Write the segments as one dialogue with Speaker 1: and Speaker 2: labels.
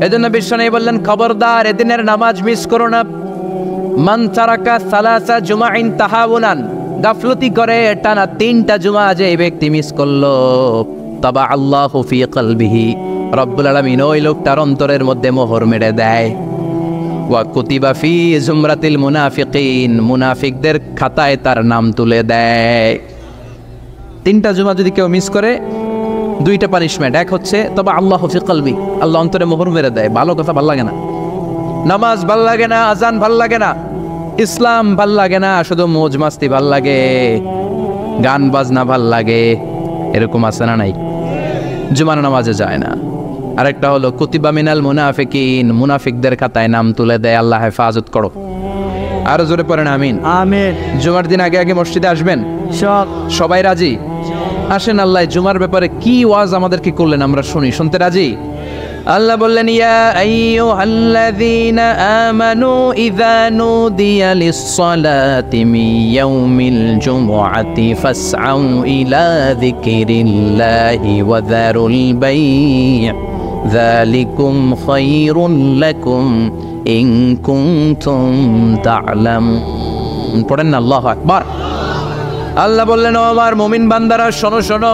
Speaker 1: এজন্য বিশ্বনবী বললেন, খবরদার এদিনের নামাজ মিস করো না। মান তারাকা সালাসা জুমাইন তাহাউনান, গাফলতি করে টানা 3টা জুমা যে এই ব্যক্তি মিস করলো, তাবা আল্লাহু ফি কলবিহি, রব্বুল আলামিন ওই লোকটার অন্তরের মধ্যে মোহর মেরে দেয়। ওয়া কুতিবা ফি জুমরাতিল মুনাফিকিন, মুনাফিকদের খাতায় তার নাম তুলে দেয়। 3টা জুমা যদি কেউ মিস করে, 2টা পানিশমেন্ট। এক হচ্ছে তবে আল্লাহু ফি কলবি, আল্লাহ অন্তরে মোহর মেরে দেয়। ভালো কথা ভাল লাগে না, নামাজ ভাল লাগে না, আজান ভাল লাগে না, ইসলাম ভাল লাগে না, শুধু মৌজ মাস্তি ভাল লাগে, গান বাজনা ভাল লাগে, এরকম আছে না নাই? জুমার নামাজে যায় না। আরেকটা হলো কুতিবা মিনাল মুনাফিকিন, মুনাফিকদের খাতায় নাম তুলে দেয়। আল্লাহ হেফাজত করো। আরো জোরে পড়েন আমিন।
Speaker 2: আমিন।
Speaker 1: জুমার দিন আগে আগে মসজিদে আসবেন সবাই? রাজি? আসেন, আল্লাহ জুমার ব্যাপারে কি ওয়াজ আমাদেরকে করলেন আমরা শুনি। শুনতে রাজি? আল্লাহ বললেন, ইয়া আইয়ুহাল্লাযীনা আমানু ইযা নুদিয়া লিস-সালাতি মিন ইয়াউমিল জুমআতি ফাসআউ ইলা যিকরিল্লাহি ওয়া যারুল বাই', যালিকুম খায়রুল লাকুম ইন কুনতুম তা'লামুন। পড়েন না আল্লাহু আকবার। আল্লাহ বললেন, ও আমার মুমিন বান্দারা শোনো শোনো।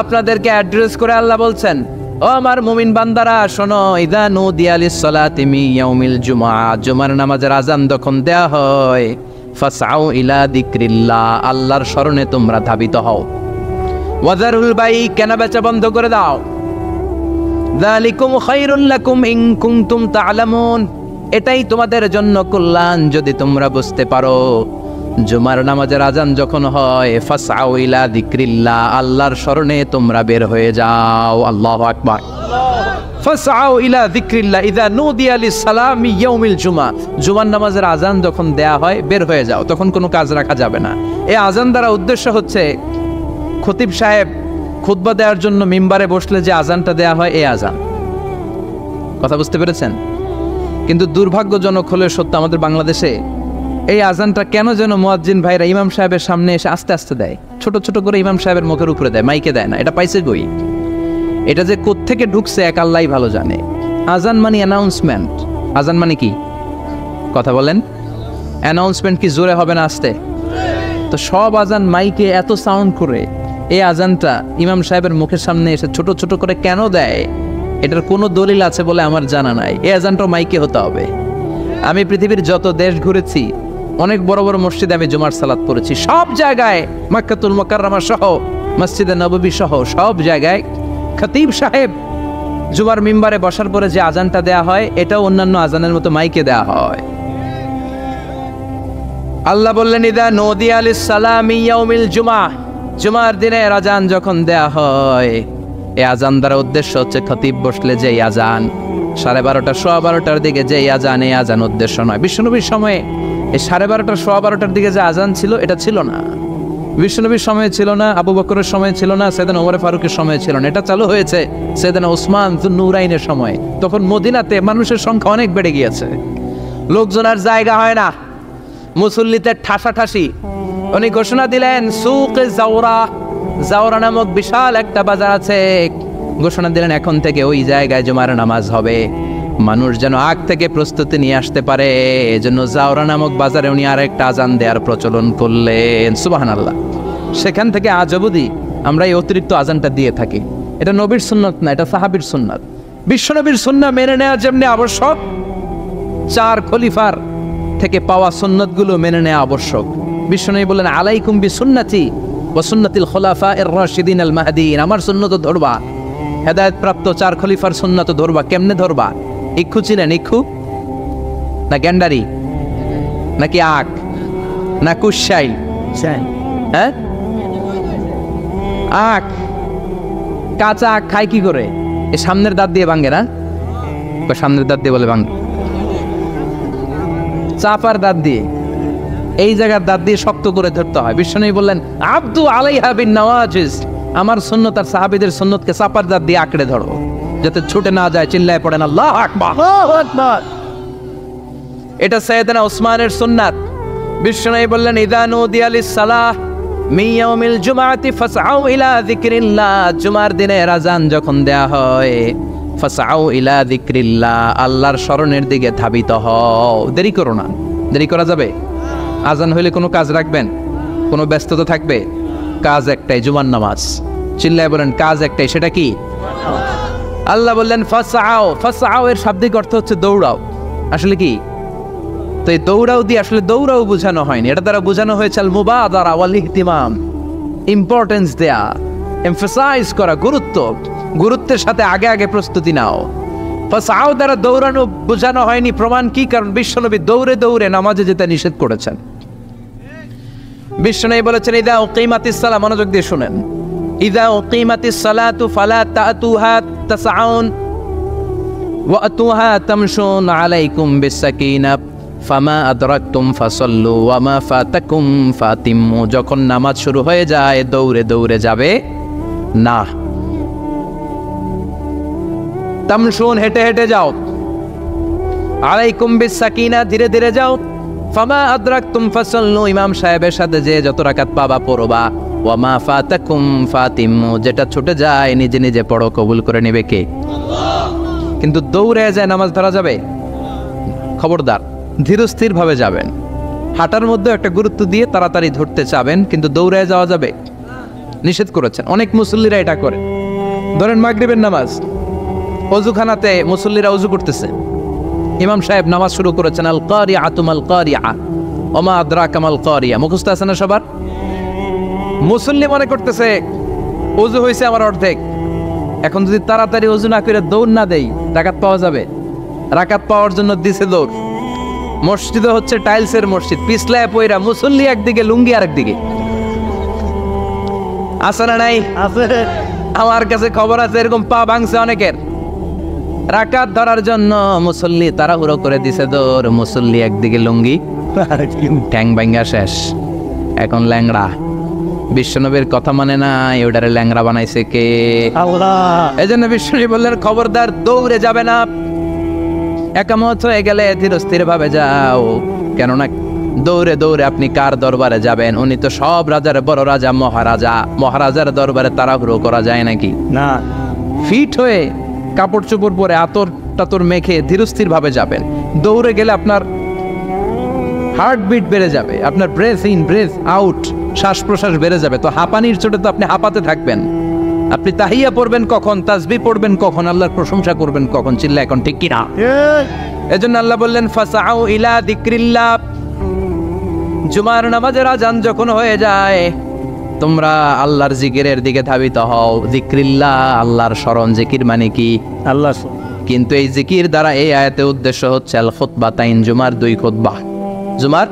Speaker 1: আপনাদেরকে অ্যাড্রেস করে আল্লাহ বলছেন, ও আমার মুমিন বান্দারা শোনো, ইযা নুদিয়া লিস-সালাতি মিন ইয়াউমিল জুমআ, জুমার নামাজের আযান যখন দেয়া হয়, ফাসআউ ইলা যিকরিল্লাহ, আল্লাহর স্মরণে তোমরা ধাবিত হও। ওয়া যারুল বাই', কেনাবেচা বন্ধ করে দাও। যালিকুম খায়রুল লাকুম ইন কুনতুম তা'লামুন, এটাই তোমাদের জন্য কল্যাণ যদি তোমরা বুঝতে পারো। জুমার নামাজের আজান যখন হয়, ফাসআউ ইলা যিকরিল্লাহ, আল্লাহর স্মরণে তোমরা বের হয়ে যাও। আল্লাহু আকবার। ফাসআউ ইলা যিকরিল্লাহ ইযা নুদিয়া লিস-সালামি ইয়াউমিল জুমআ, জুমার নামাজের আজান যখন দেয়া হয় বের হয়ে যাও, তখন কোনো কাজ রাখা যাবে না। এই আজান দ্বারা উদ্দেশ্য হচ্ছে খতিব সাহেব খুতবা দেওয়ার জন্য মিম্বারে বসলে যে আজানটা দেয়া হয়, এই আজান। কথা বুঝতে পেরেছেন? কিন্তু দুর্ভাগ্যজনক হলে সত্য, আমাদের বাংলাদেশে এই আজানটা কেন যেন মুয়াজ্জিন ভাইরা ইমাম সাহেবের সামনে এসে আস্তে আস্তে দেয়, ছোট ছোট করে ইমাম সাহেবের মুখের উপরে দেয়, মাইকে দেয় না। এটা পাইছে কই? এটা যে কোত্থেকে ঢুকছে এক আল্লাহই ভালো জানে। আজান মানে অ্যানাউন্সমেন্ট। আজান মানে কি? কথা বলেন। অ্যানাউন্সমেন্ট কি জোরে হবে না আস্তে? তো সব আজান মাইকে এত সাউন্ড করে, এই আজানটা ইমাম সাহেবের মুখের সামনে এসে ছোট ছোট করে কেন দেয়? এটার কোনো দলিল আছে বলে আমার জানা নাই। এই আজানটাও মাইকে হতে হবে। আমি পৃথিবীর যত দেশ ঘুরেছি, অনেক বড় বড় মসজিদে আমি জুমার সালাত পড়েছি। সব জায়গায়, মক্কাতুল মুকাররমা সহ, মসজিদে নববী সহ সব জায়গায় খতিব সাহেব জুমার মিম্বারে বসার পরে যে আজানটা দেয়া হয়, এটাও অন্যান্য আজানের মতো মাইকে দেয়া হয়। আল্লাহ বললেন, ইযা নুদিয়া লিস-সালামি ইয়াউমিল জুমআ, জুমার দিনের আজান যখন দেয়া হয়, এই আজান দ্বারা উদ্দেশ্য হচ্ছে খতিব বসলে যে আজান 12:30 12:15 দিকে যে আজান, এই আজান উদ্দেশ্য নয়। বিশ্বনবীর সময়ে এই 12:30 12:15 দিকে যে আজান ছিল, এটা ছিল না। বিশ্বনবীর সময়ে ছিল না, আবু বকরের সময়ে ছিল না, সাইয়েদনা ওমর ফারুকের সময়ে ছিল না। এটা চালু হয়েছে সাইয়েদনা উসমান যুন-নুরাইনের সময়। তখন মদিনাতে মানুষের সংখ্যা অনেক বেড়ে গিয়েছে, লোকজন আর জায়গা হয় না, মুসল্লিতে ঠাসাঠাসি। উনি ঘোষণা দিলেন, সুকে জাওরা, জাওরা নামক বিশাল একটা বাজার আছে, ঘোষণা দিলেন এখন থেকে ওই জায়গায় জুমার নামাজ হবে। মানুষ যেন আগ থেকে প্রস্তুতি নিয়ে আসতে পারে, এজন্য জাওরা নামক বাজারে উনি আর একটা আজান দেওয়ার প্রচলন করলেন। সুবহানাল্লাহ। সেখান থেকে আজ অবধি আমরা এই অতিরিক্ত আজানটা দিয়ে থাকি। এটা নবীর সুন্নাত না, এটা সাহাবীর সুন্নাত। বিশ্বনবীর সুন্নাহ মেনে নেওয়া যেমনি আবশ্যক, 4 খলিফার থেকে পাওয়া সুন্নাতগুলো মেনে নেওয়া আবশ্যক। বিশ্বনবী বলেন, আলাইকুম বিসুন্নতি ওয়া সুন্নাতিল খুলাফায়ে রাশিদিন আল মাহদিয়িন, আমার সুন্নাত ধরবা। হেদায়েত প্রাপ্ত 4 খলিফার সুন্নাত ধরবা। কেমনে ধরবা? ইক্ষু ছিলেন? ইক্ষু না গ্যান্ডারি নাকি আখ না কুশাই? হ্যাঁ, আখ। কাঁচা আখ খায় কি করে? এ সামনের দাঁত দিয়ে ভাঙে না? সামনের দাঁত দিয়ে বলে ভাঙে, চাপার দাঁত দিয়ে, এই জায়গার দাঁত দিয়ে শক্ত করে ধরতে হয়। বিশ্বনবী বললেন, আব্দু আলাইহা বিন নওয়াজিজ, আমার সুন্নত আর সাহাবীদের সুন্নতকে চাপার দাঁত দিয়ে আঁকড়ে ধরো, যাতে ছুটে না যায়। চিল্লায় পড়েন আল্লাহু আকবার। এটা সাইয়েদনা উসমানের সুন্নাত। বিশ্বনবী বললেন, ইযা নুদিয়া লিস-সালাহ মিন ইয়াউমিল জুমআতি ফাসআউ ইলা যিকরিল্লাহ, জুমার দিনের আযান যখন দেয়া হয়, ফাসআউ ইলা যিকরিল্লাহ, আল্লাহর স্মরণের দিকে ধাবিত হও। দেরি করো না। দেরি করা যাবে? আজান হইলে কোনো কাজ রাখবেন? কোনো ব্যস্ততা থাকবে? কাজ একটাই, জুমার নামাজ। চিল্লায় বলেন কাজ একটাই, সেটা কি? আল্লাহ বললেন ফাসআউ। ফাসআউ এর শাব্দিক অর্থ হচ্ছে দৌড়াও। আসলে কি? তো এই দৌড়াও দিয়ে আসলে দৌড়াও বোঝানো হয়নি, এটা দ্বারা বোঝানো হয়েছে আল মুবাদারা ওয়াল ইহতিমাম, ইম্পর্টেন্স দেয়া, এমফাসাইজ করা, গুরুত্বের সাথে আগে আগে প্রস্তুতি নাও। ফাসআউ দ্বারা দৌড়ানো বোঝানো হয়নি। প্রমাণ কি? কারণ বিশ্বনবী দৌড়ে দৌড়ে নামাজে যেতে নিষেধ করেছেন। বিশ্বনবী বলেছেন ইযা উকিমাতিস সালাহ, মনোযোগ দিয়ে শুনেন, ইযা উকিমাতিস সালাতু ফালা তাতুহা তাসআউন ওয়া আতুহা তামশুন আলাইকুম বিসাকিনাহ ফামা আদরাকতুম ফাসাল্লু ওয়া মা ফাতাকুম ফাতিম্মু। যখন নামাজ শুরু হয়ে যায় দৌড়ে দৌড়ে যাবে না। তামশুন, হেঁটে হেঁটে যাও। আলাইকুম বিসাকিনাহ, ধীরে ধীরে যাও। ফামা আদরাকতুম ফাসাল্লু, ইমাম সাহেবের সাথে যে যত রাকাত পাবা পড়বা। ওয়া মা ফাতাকুম ফাতিম্মু, যেটা ছুটে যায় নিজে নিজে পড়ো, কবুল করে নেবে কে? আল্লাহ। কিন্তু দৌড়ে যায় নামাজ ধরা যাবে? খবরদার, ধীরস্থির ভাবে যাবেন। হাঁটার মধ্যে একটা গুরুত্ব দিয়ে তাড়াতাড়ি ধরতে চাবেন, কিন্তু দৌড়ে যাওয়া যাবে? নিষেধ করেছেন। অনেক মুসল্লিরা এটা করে। ধরেন মাগরিবের নামাজ, অজুখানাতে মুসল্লিরা অজু করতেছে, ইমাম সাহেব নামাজ শুরু করেছেন আল কারিআতু মাল কারিআ ওয়া মা আদরাকা মাল কারিআ। মুখস্থ আছে না সবার? মুসল্লি মনে করতেছে অজু হয়েছে আমার অর্ধেক, এখন যদি তাড়াতাড়ি অজু না করে দৌড় না দেই রাকাত পাওয়া যাবে? রাকাত পাওয়ার জন্য দিছে দৌড়। মসজিদ হচ্ছে টাইলসের মসজিদ, পিছলায় পয়রা মুসল্লি একদিকে, লুঙ্গি আরেকদিকে। আছে না নাই? আমার কাছে খবর আছে এরকম পা ভাঙছে অনেকের। রাকাত ধরার জন্য মুসল্লি তাড়াহুড়ো করে দিছে দৌড়, মুসল্লি একদিকে লুঙ্গি, ঠ্যাং ভাঙ্গা শেষ, এখন ল্যাংড়া। বিশ্বনবীর কথা মানে না, ওটারে ল্যাংড়া বানাইছে কে? আল্লাহ। এই জন্য বিশ্বনবী বললেন খবরদার দৌড়ে যাবে না। একামত হয়ে গেলে ধীরস্থির ভাবে যাও, কেননা দৌড়ে দৌড়ে আপনি কার দরবারে যাবেন? উনি তো সব রাজার বড় রাজা, মহারাজা। মহারাজার দরবারে তাড়াহুড়ো করা যায় নাকি? না। ফিট হয়ে কাপড় চোপড় পরে আতর টাতর মেখে ধীরস্থির ভাবে যাবেন। দৌড়ে গেলে আপনার হার্টবিট বেড়ে যাবে, আপনার ব্রেথ ইন ব্রেথ আউট, শ্বাস প্রশ্বাস বেড়ে যাবে। তো হাঁপানির চোটে তো আপনি হাঁপাতে থাকবেন। আপনি তাহিয়া পড়বেন কখন, তাসবিহ পড়বেন কখন, আল্লাহর প্রশংসা করবেন কখন? চিল্লা এখন ঠিক কিনা? এজন্য আল্লাহ বললেন ফাসআউ ইলা যিকরিল্লাহ। জুমার নামাজের আজান যখন হয়ে যায় তোমরা আল্লাহর জিকিরের দিকে ধাবিত হও। যিকরিল্লাহ, আল্লাহর স্মরণ। জিকির মানে কি? আল্লাহ। কিন্তু এই জিকির দ্বারা এই আয়াতে উদ্দেশ্য হচ্ছে আল খুতবাতাইন, জুমার 2 খুতবা। জুমার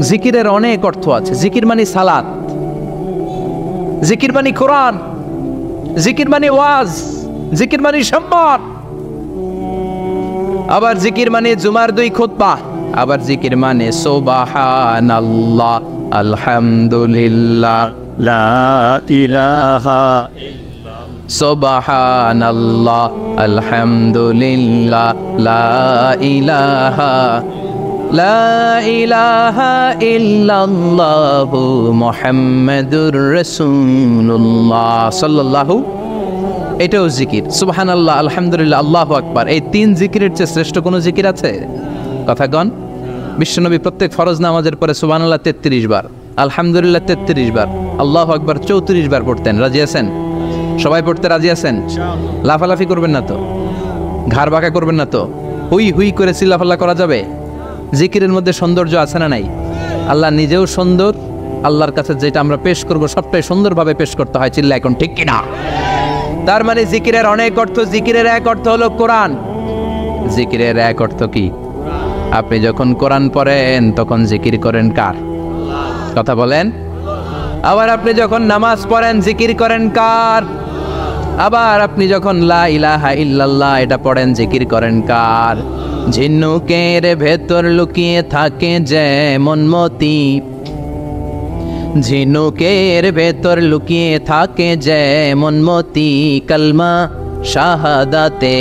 Speaker 1: জিকিরের অনেক অর্থ আছে। জিকির মানে সালাত, জিকির মানে কোরআন, জিকির মানে ওয়াজ, জিকির মানে সম্মান। আবার জিকির মানে জুমার 2 খুতবা। আবার জিকির মানে সুবহানাল্লাহ, আলহামদুলিল্লাহ, লা ইলাহা ইল্লাল্লাহ, সুবহানাল্লাহ, আলহামদুলিল্লাহ, লা ইলাহা ইল্লাল্লাহু মুহাম্মাদুর রাসূলুল্লাহ সাল্লাল্লাহু। এটাও জিকির। সুবহানাল্লাহ, আলহামদুলিল্লাহ, আল্লাহু আকবার। এই 3 জিকিরের চেয়ে শ্রেষ্ঠ কোনো জিকির আছে? কথা কন। বিশ্বনবী প্রত্যেক ফরজ নামাজের পরে সুবহানাল্লাহ 33 বার, আলহামদুলিল্লাহ 33 বার, আল্লাহু আকবার 34 বার পড়তেন। রাজি আছেন? সবাই পড়তে রাজি আছেন? লাফালাফি করবেন না তো? ঘাড় বাঁকা করবেন না তো? হুই হুই করে চিল্লাফাল্লা করা যাবে? জিকিরের মধ্যে সৌন্দর্য আছে না নাই? আল্লাহ নিজেও সুন্দর। আল্লাহর কাছে যেটা আমরা পেশ করব সবটাই সুন্দরভাবে পেশ করতে হয়। চিল্লা এখন ঠিক কিনা? তার মানে জিকিরের অনেক অর্থ। জিকিরের এক অর্থ হলো কোরআন। জিকিরের এক অর্থ কি? আপনি যখন কোরআন পড়েন তখন জিকির করেন কার? কথা বলেন। আবার আপনি যখন নামাজ পড়েন জিকির করেন কার? আবার আপনি যখন লা ইলাহা ইল্লাল্লাহ এটা পড়েন জিকির করেন কার? ঝিনুকের ভেতর লুকিয়ে থাকে যেমন মতি, ঝিনুকের ভেতর লুকিয়ে থাকে যেমন মতি, কালমা শাহাদাতে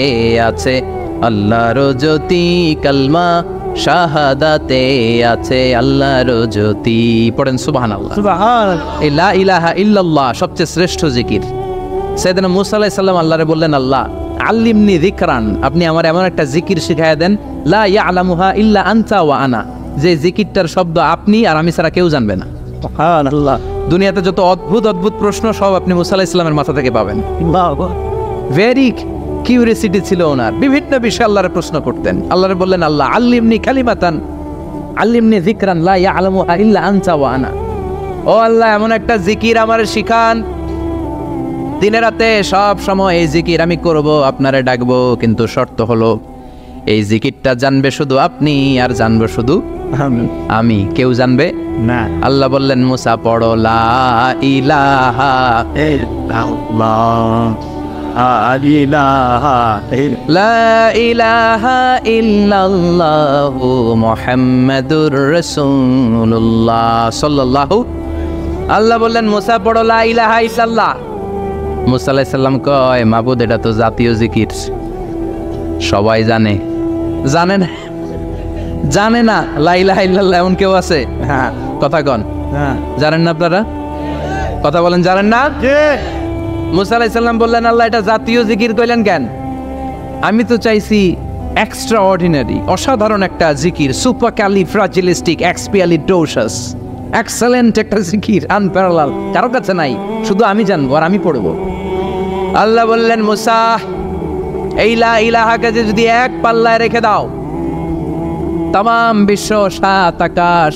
Speaker 1: আছে আল্লাহর জ্যোতি, কালমা শাহাদাতে আছে আল্লাহর জ্যোতি। পড়েন সুবহানাল্লাহ। সুবহানাল্লাহ। লা ইলাহা ইল্লাল্লাহ সবচেয়ে শ্রেষ্ঠ জিকির। সাইয়েদনা মুসা আলাইহিস সালাম আল্লাহরে বললেন, আল্লাহ আল্লিমনি যিকরান, আপনি আমার এমন একটা জিকির শিখাইয়া দেন, লা ইয়ালামুহা ইল্লা আনতা ওয়া আনা, যে জিকিরটার শব্দ আপনি আর আমি ছাড়া কেউ জানবে না। সুবহানাল্লাহ। দুনিয়াতে যত অদ্ভুত অদ্ভুত প্রশ্ন সব আপনি মুসা আলাইহিস সালামের মাথা থেকে পাবেন। ভেরি কিউরিয়াসিটি ছিল ওনার, বিভিন্ন বিষয়ে আল্লাহর প্রশ্ন করতেন। আল্লাহরে বললেন, আল্লাহ আল্লিমনি কালিমাতান আল্লিমনি যিকরান লা ইয়ালামুহা ইল্লা আনতা ওয়া আনা, ও আল্লাহ এমন একটা জিকির আমার শিখান, দিনে রাতে সব সময় এই জিকির আমি করব, আপনারে ডাকবো, কিন্তু শর্ত হলো এই জিকিরটা জানবে শুধু আপনি আর জানবো শুধু আমি, কেউ জানবে না। আল্লাহ বললেন, মুসা পড়ো লা ইলাহা ইল্লাল্লাহ লা ইলাহা ইল্লাল্লাহু মুহাম্মাদুর রাসূলুল্লাহ সাল্লাল্লাহু। আল্লাহ বললেন, মুসা পড়ো লা ইলাহা ইল্লাল্লাহ। মুসা আলাইহিস সালাম কয়, মাবুদ এটা তো জাতীয় জিকির, সবাই জানে। জানে না? জানে না লা ইলাহা ইল্লাল্লাহ এমন কেউ আছে? হ্যাঁ, কথা কন। জানেন না আপনারা? কথা বলেন, জানেন না? মুসা আলাইহিস সালাম বললেন, আল্লাহ এটা জাতীয় জিকির কইলেন কেন? আমি তো চাইছি এক্সট্রা অর্ডিনারি, অসাধারণ একটা জিকির, সুপারক্যালিফ্রাজিলিস্টিক এক্সপিয়ালিডোসাস, এক্সেলেন্ট একটা জিকির, আনপ্যারালাল, কারো কাছে নাই, শুধু আমি জানবো আর আমি পড়বো। আল্লাহ বললেন, মুসা এই লা ইলাহাকে যদি এক পাল্লায় রেখে দাও, তামাম বিশ্ব, সাত আকাশ,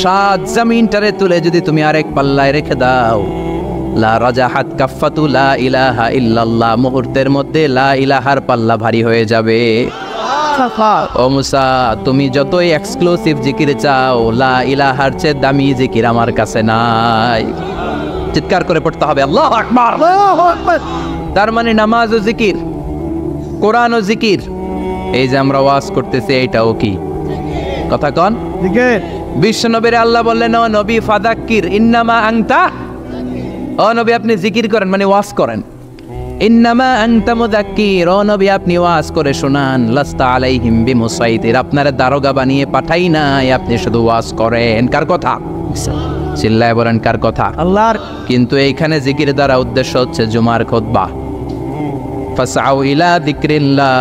Speaker 1: সাত জমিনটারে তুলে যদি তুমি আরেক পাল্লায় রেখে দাও, লা রাজাহাত কাফাতু লা ইলাহা ইল্লাল্লাহ, মুহূর্তের মধ্যে লা ইলাহার পাল্লা ভারী হয়ে যাবে। ও মুসা, তুমি যতই এক্সক্লুসিভ জিকির চাও, লা ইলাহার চেয়ে দামি জিকির আমার কাছে নাই। চিৎকার করে পড়তে হবে আল্লাহু আকবার। তার মানে নামাজ ও জিকির, কোরআন ও জিকির, এই যে আমরা ওয়াজ করতেছি এইটাও কি? কথা কন। বিশ্ব নবীর আল্লাহ বললেন, ও নবী ফাদাক্কির ইন্নামা আনতা, ও নবী আপনি জিকির করেন মানে ওয়াজ করেন। ইন্নামা আনতা মুযাক্কির, ও নবী আপনি ওয়াজ করে শোনান। লাস্তা আলাইহিম বিমুসাইতির, আপনারা দারোগা বানিয়ে পাঠাই নাই, আপনি শুধু ওয়াজ করেন। কার কথা? চিল্লায় বলেন, কার কথা? আল্লাহর। কিন্তু এইখানে জিকির দ্বারা উদ্দেশ্য হচ্ছে জুমার খুতবা। ফাসআউ ইলা যিকরিল্লাহ,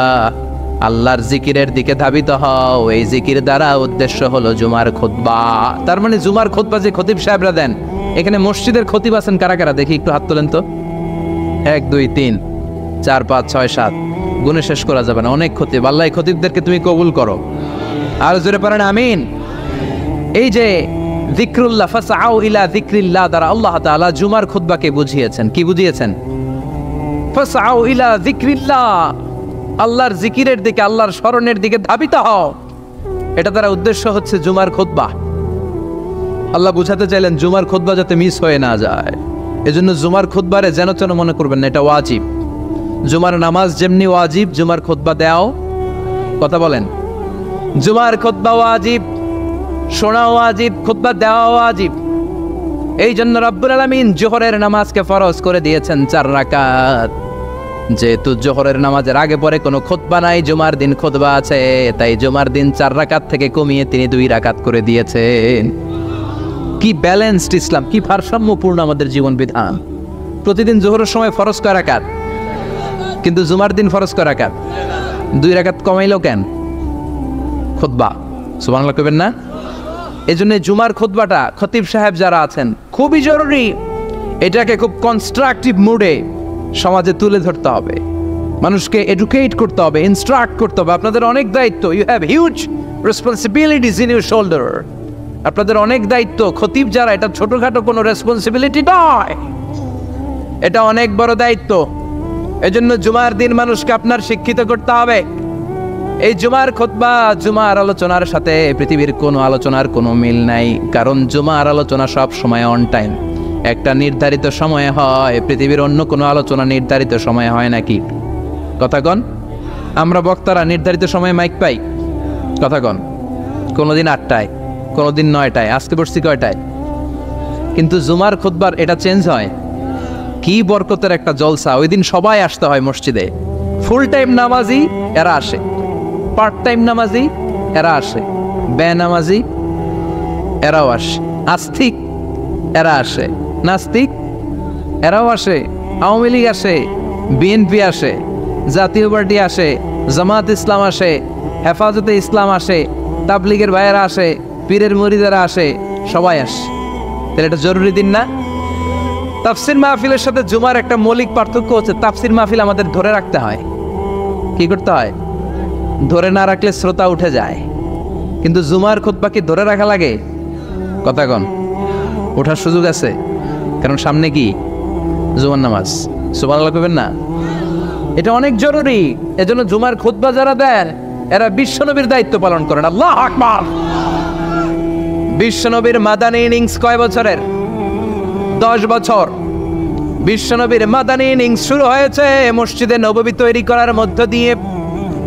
Speaker 1: আল্লাহর জিকিরের দিকে ধাবিত হও, এই জিকির দ্বারা উদ্দেশ্য হলো জুমার খুতবা। তার মানে জুমার খুতবা যে খতিব সাহেবরা দেন, এখানে মসজিদের খতিব আছেন কারা কারা? দেখি একটু হাত তোলেন তো। 1 2 3 4 5 6 7, গুণে শেষ করা যাবে না, অনেক খতিব। আল্লাহ এই খতিবদেরকে তুমি কবুল করো। আর জোরে পড়েন আমিন। এই যে যিকরুল্লাহ, ফাসআউ ইলা যিকরিল্লাহ দ্বারা আল্লাহ তাআলা জুমার খুতবাকে বুঝিয়েছেন। কি বুঝিয়েছেন? ফাসআউ ইলা যিকরিল্লাহ, আল্লাহর জিকিরের দিকে, আল্লাহর স্মরণের দিকে ধাবিত হও। এটা দ্বারা উদ্দেশ্য হচ্ছে জুমার খুতবা। আল্লাহ বুঝাতে চাইলেন জুমার খুতবা যাতে মিস হয়ে না যায়, এজন্য জুমার খুতবারে যেন তেন মনে করবেন না, এটা ওয়াজিব। জুমার নামাজ যেমনি ওয়াজিব, জুমার খুতবা দেওয়াও, কথা বলেন, জুমার খুতবা ওয়াজিব, শোনা ওয়াজিব, খুতবা দেওয়া ওয়াজিব। এই জন্য রব্বুল আলামিন জোহরের নামাজকে ফরজ করে দিয়েছেন 4 রাকাত। যেহেতু জোহরের নামাজের আগে পরে কোনো খুতবা নাই, জুমার দিন খুতবা আছে, তাই জুমার দিন 4 রাকাত থেকে কমিয়ে তিনি 2 রাকাত করে দিয়েছেন। কি ব্যালেন্সড ইসলাম, কি ভারসাম্যপূর্ণ আমাদের জীবন বিধান। প্রতিদিন জোহরের সময় ফরজ কয় রাকাত, কিন্তু জুমার দিন ফরজ কয় রাকাত? 2 রাকাত কমাইলো কেন? খুতবা, সুবহানাল্লাহ কইবেন না? এজন্য জুমার খুতবাটা খতিব সাহেব যারা আছেন খুবই জরুরি। এটাকে খুব কনস্ট্রাকটিভ মুডে সমাজে তুলে ধরতে হবে, মানুষকে এডুকেট করতে হবে, ইনস্ট্রাক্ট করতে হবে। আপনাদের অনেক দায়িত্ব, you have huge responsibilities in your shoulder. আপনাদের অনেক দায়িত্ব। খতিব যারা, এটা ছোটখাটো কোনো রেসপন্সিবিলিটি নয়, এটা অনেক বড় দায়িত্ব। এজন্য জুমার দিন মানুষকে আপনার শিক্ষিত করতে হবে। এই জুমার খুতবা, জুমার আলোচনার সাথে পৃথিবীর কোনো আলোচনার কোনো মিল নাই, কারণ জুমার আলোচনা সব সময় অন টাইম, একটা নির্ধারিত সময়ে হয়। পৃথিবীর অন্য কোনো আলোচনা নির্ধারিত সময়ে হয় নাকি? কথা কন। আমরা বক্তারা নির্ধারিত সময়ে মাইক পাই, কথা কন। কোনোদিন 8টায়, কোনোদিন 9টায়, আজকে বসছি কয়টায়? কিন্তু জুমার খুতবার এটা চেঞ্জ হয়। কি বরকতের একটা জলসা! ওই দিন সবাই আসতে হয় মসজিদে। ফুল টাইম নামাজি এরা আসে, পার্ট টাইম নামাজি এরা আসে, বেনামাজি এরাও আসে, আস্তিক এরা আসে, নাস্তিক এরাও আসে, আওয়ামী লীগ আসে, বিএনপি আসে, জাতীয় পার্টি আসে, জামাত ইসলাম আসে, হেফাজতে ইসলাম আসে, তাবলিগের ভাইয়েরা আসে, পীরের মুরিদেরা আসে, সবাই আসে। তাহলে এটা জরুরি দিন না? তাফসির মাহফিলের সাথে জুমার একটা মৌলিক পার্থক্য হচ্ছে, তাফসির মাহফিল আমাদের ধরে রাখতে হয়। কি করতে হয়? ধরে না রাখলে শ্রোতা উঠে যায়। কিন্তু জুমার খুতবা কি ধরে রাখা লাগে? কথা কন, ওঠার সুযোগ আছে, কারণ সামনে কি জুমার নামাজ। সুবহানাল্লাহ কইবেন না? এটা অনেক জরুরি। এজন্য জুমার খুতবা যারা দেন এরা বিশ্বনবীর দায়িত্ব পালন করেন। আল্লাহু আকবার। বিশ্বনবীর মাদানী ইনিংস কয় বছরের? 10 বছর। বিশ্বনবীর মাদানী ইনিংস শুরু হয়েছে মসজিদে নববী তৈরি করার মধ্য দিয়ে।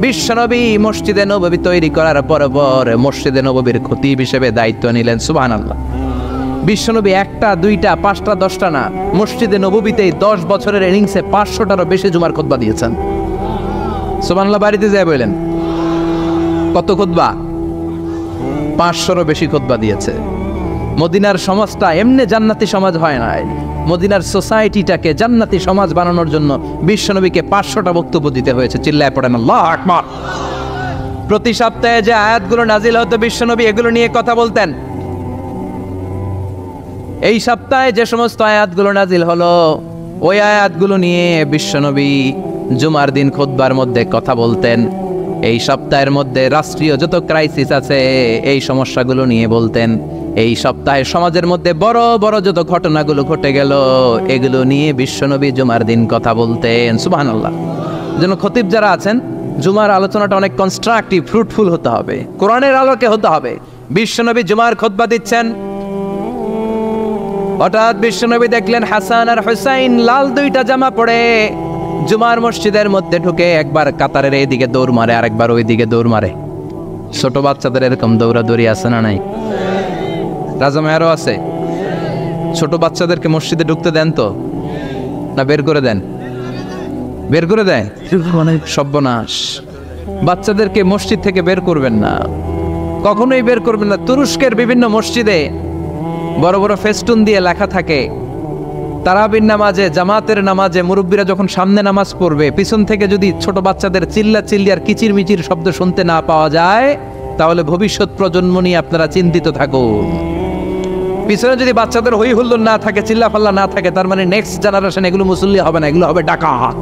Speaker 1: বিশ্বনবী মসজিদে নববী তৈরি করার পর মসজিদে নববীর খতিব হিসেবে দায়িত্ব নিলেন। সুবহানাল্লাহ। বিশ্বনবী 1টা 2টা 5টা 10টা না, মসজিদে নববীতে 10 বছরের ইনিংসে 500টারও বেশি জুমার খুতবা দিয়েছেন। সুবহানাল্লাহ। বাড়িতে যায় বললেন কত খুতবা? 500রও বেশি খুতবা দিয়েছে। মদিনার সমাজটা এমনি জান্নাতি সমাজ হয় নাই। মদিনার সোসাইটিটাকে জান্নাতি সমাজ বানানোর জন্য বিশ্বনবীকে 500টা বক্তব্য দিতে হয়েছে। চিল্লায় পড়েন আল্লাহু আকবার। প্রতি সপ্তাহে যে আয়াতগুলো নাজিল হতো বিশ্বনবী এগুলো নিয়ে কথা বলতেন। এই সপ্তাহে যে সমস্ত আয়াতগুলো নাজিল হলো ওই আয়াতগুলো নিয়ে বিশ্বনবী জুমার দিন খুতবার মধ্যে কথা বলতেন। এই সপ্তাহের মধ্যে রাষ্ট্রীয় যত ক্রাইসিস আছে এই সমস্যাগুলো নিয়ে বলতেন। এই সপ্তাহে সমাজের মধ্যে বড় বড় যত ঘটনাগুলো ঘটে গেল এগুলো নিয়ে বিশ্বনবী জুমার দিন কথা বলতেন। সুবহানাল্লাহ। যেন খতিব যারা আছেন জুমার আলোচনাটা অনেক কনস্ট্রাকটিভ, ফ্রুটফুল হতে হবে, কোরআনের আলোকে হতে হবে। বিশ্বনবী জুমার খুতবা দিচ্ছেন, হঠাৎ বিশ্বনবী দেখলেন হাসান আর হুসাইন লাল 2টা জামা পরে জুমার মসজিদের মধ্যে ঢুকে একবার কাতারের এইদিকে দৌড় মারে আর একবার ওইদিকে দৌড় মারে। ছোট বাচ্চাদের এরকম দৌড়াদৌড়ি আছে না নাই? রাজা মেয়ারও আছে। ছোট বাচ্চাদেরকে মসজিদে ঢুকতে দেন তো না বের করে দেন? বের করে দেয়। সর্বনাশ। বাচ্চাদেরকে মসজিদ থেকে বের করবেন না, কখনোই বের করবেন না। তুরস্কের বিভিন্ন মসজিদে বড় বড় ফেস্টুন দিয়ে লেখা থাকে তারাবির নামাজে, জামাতের নামাজে মুরব্বীরা যখন সামনে নামাজ পড়বে পিছন থেকে যদি ছোট বাচ্চাদের চিল্লা চিল্লি আর কিচির মিচির শব্দ শুনতে না পাওয়া যায় তাহলে ভবিষ্যৎ প্রজন্ম নিয়ে আপনারা চিন্তিত থাকুন। পিছনে যদি বাচ্চাদের হই হুল্লোড় না থাকে, চিল্লা ফাল্লা না থাকে, তার মানে নেক্সট জেনারেশন এগুলো মুসল্লি হবে না, এগুলো হবে ডাকাত।